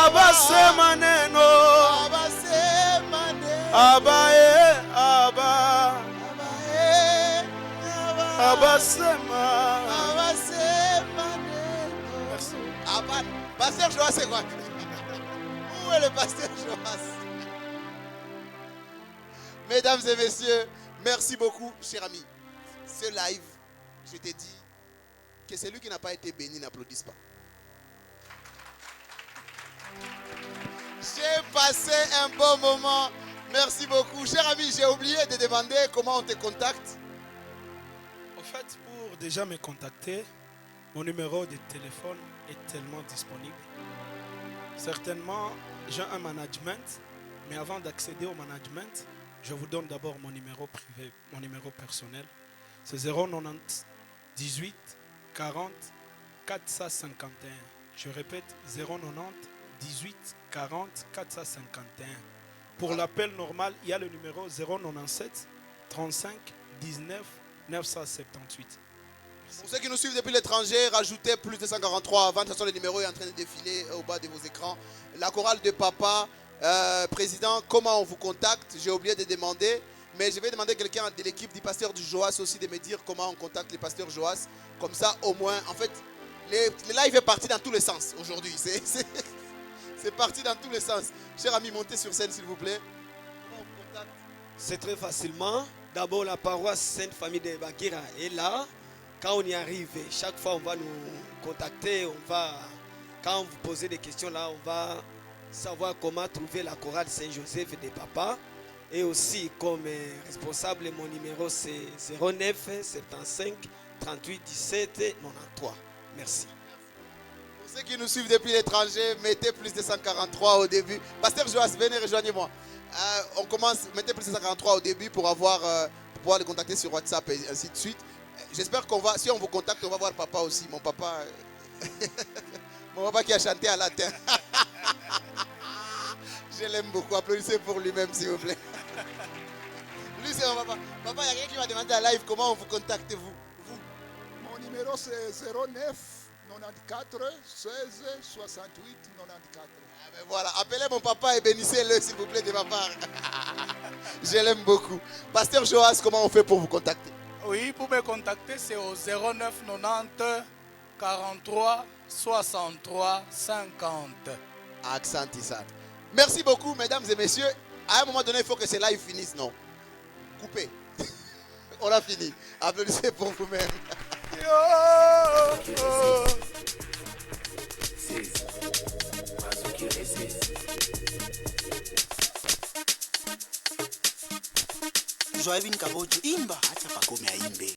abasema neno, abasema. Merci. Pasteur Joas, c'est quoi? Où est le pasteur Joas? Mesdames et messieurs, merci beaucoup, cher ami. Ce live, je t'ai dit que celui qui n'a pas été béni n'applaudisse pas. J'ai passé un bon moment. Merci beaucoup. Cher ami, j'ai oublié de demander comment on te contacte. En fait, pour déjà me contacter, mon numéro de téléphone est tellement disponible. Certainement, j'ai un management, mais avant d'accéder au management, je vous donne d'abord mon numéro privé, mon numéro personnel. C'est 090 18 40 451. Je répète, 090 18 40 451. Pour l'appel normal, il y a le numéro 097 35 19 978. Pour ceux qui nous suivent depuis l'étranger, rajoutez plus de 143 avant. De toute façon, le numéro est en train de défiler au bas de vos écrans. La chorale de Papa, président, comment on vous contacte? J'ai oublié de demander, mais je vais demander à quelqu'un de l'équipe du pasteur du Joas aussi de me dire comment on contacte les pasteurs Joas. Comme ça, au moins, en fait, le live est parti dans tous les sens aujourd'hui. C'est parti dans tous les sens. Cher ami, montez sur scène s'il vous plaît. Comment on vous contacte? C'est très facilement. D'abord, la paroisse Sainte Famille de Bagira est là. Quand on y arrive, chaque fois on va nous contacter, quand vous posez des questions là, on va savoir comment trouver la chorale Saint-Joseph de Papa. Et aussi comme responsable, mon numéro c'est 09 75 38 17 93. Merci. Pour ceux qui nous suivent depuis l'étranger, mettez plus de 143 au début. Pasteur Joas, venez, rejoignez-moi. On commence, mettez plus de 143 au début pour pouvoir le contacter sur WhatsApp et ainsi de suite. J'espère si on vous contacte, on va voir papa aussi. Mon papa qui a chanté à latin. Je l'aime beaucoup. Applaudissez pour lui-même, s'il vous plaît. Lui, c'est mon papa. Papa, il y a quelqu'un qui m'a demandé à live comment on vous contacte, vous. Mon numéro c'est 09 94 16 68 94. Ah ben voilà, appelez mon papa et bénissez-le, s'il vous plaît, de ma part. Je l'aime beaucoup. Pasteur Joas, comment on fait pour vous contacter? Oui, pour me contacter, c'est au 09 90 43 63 50. Accent Issat. Merci beaucoup, mesdames et messieurs. À un moment donné, il faut que ce live finisse, non? Coupez. On a fini. Applaudissez pour vous-même. Joyeux Kabojo, imba, acha pakome aimbe.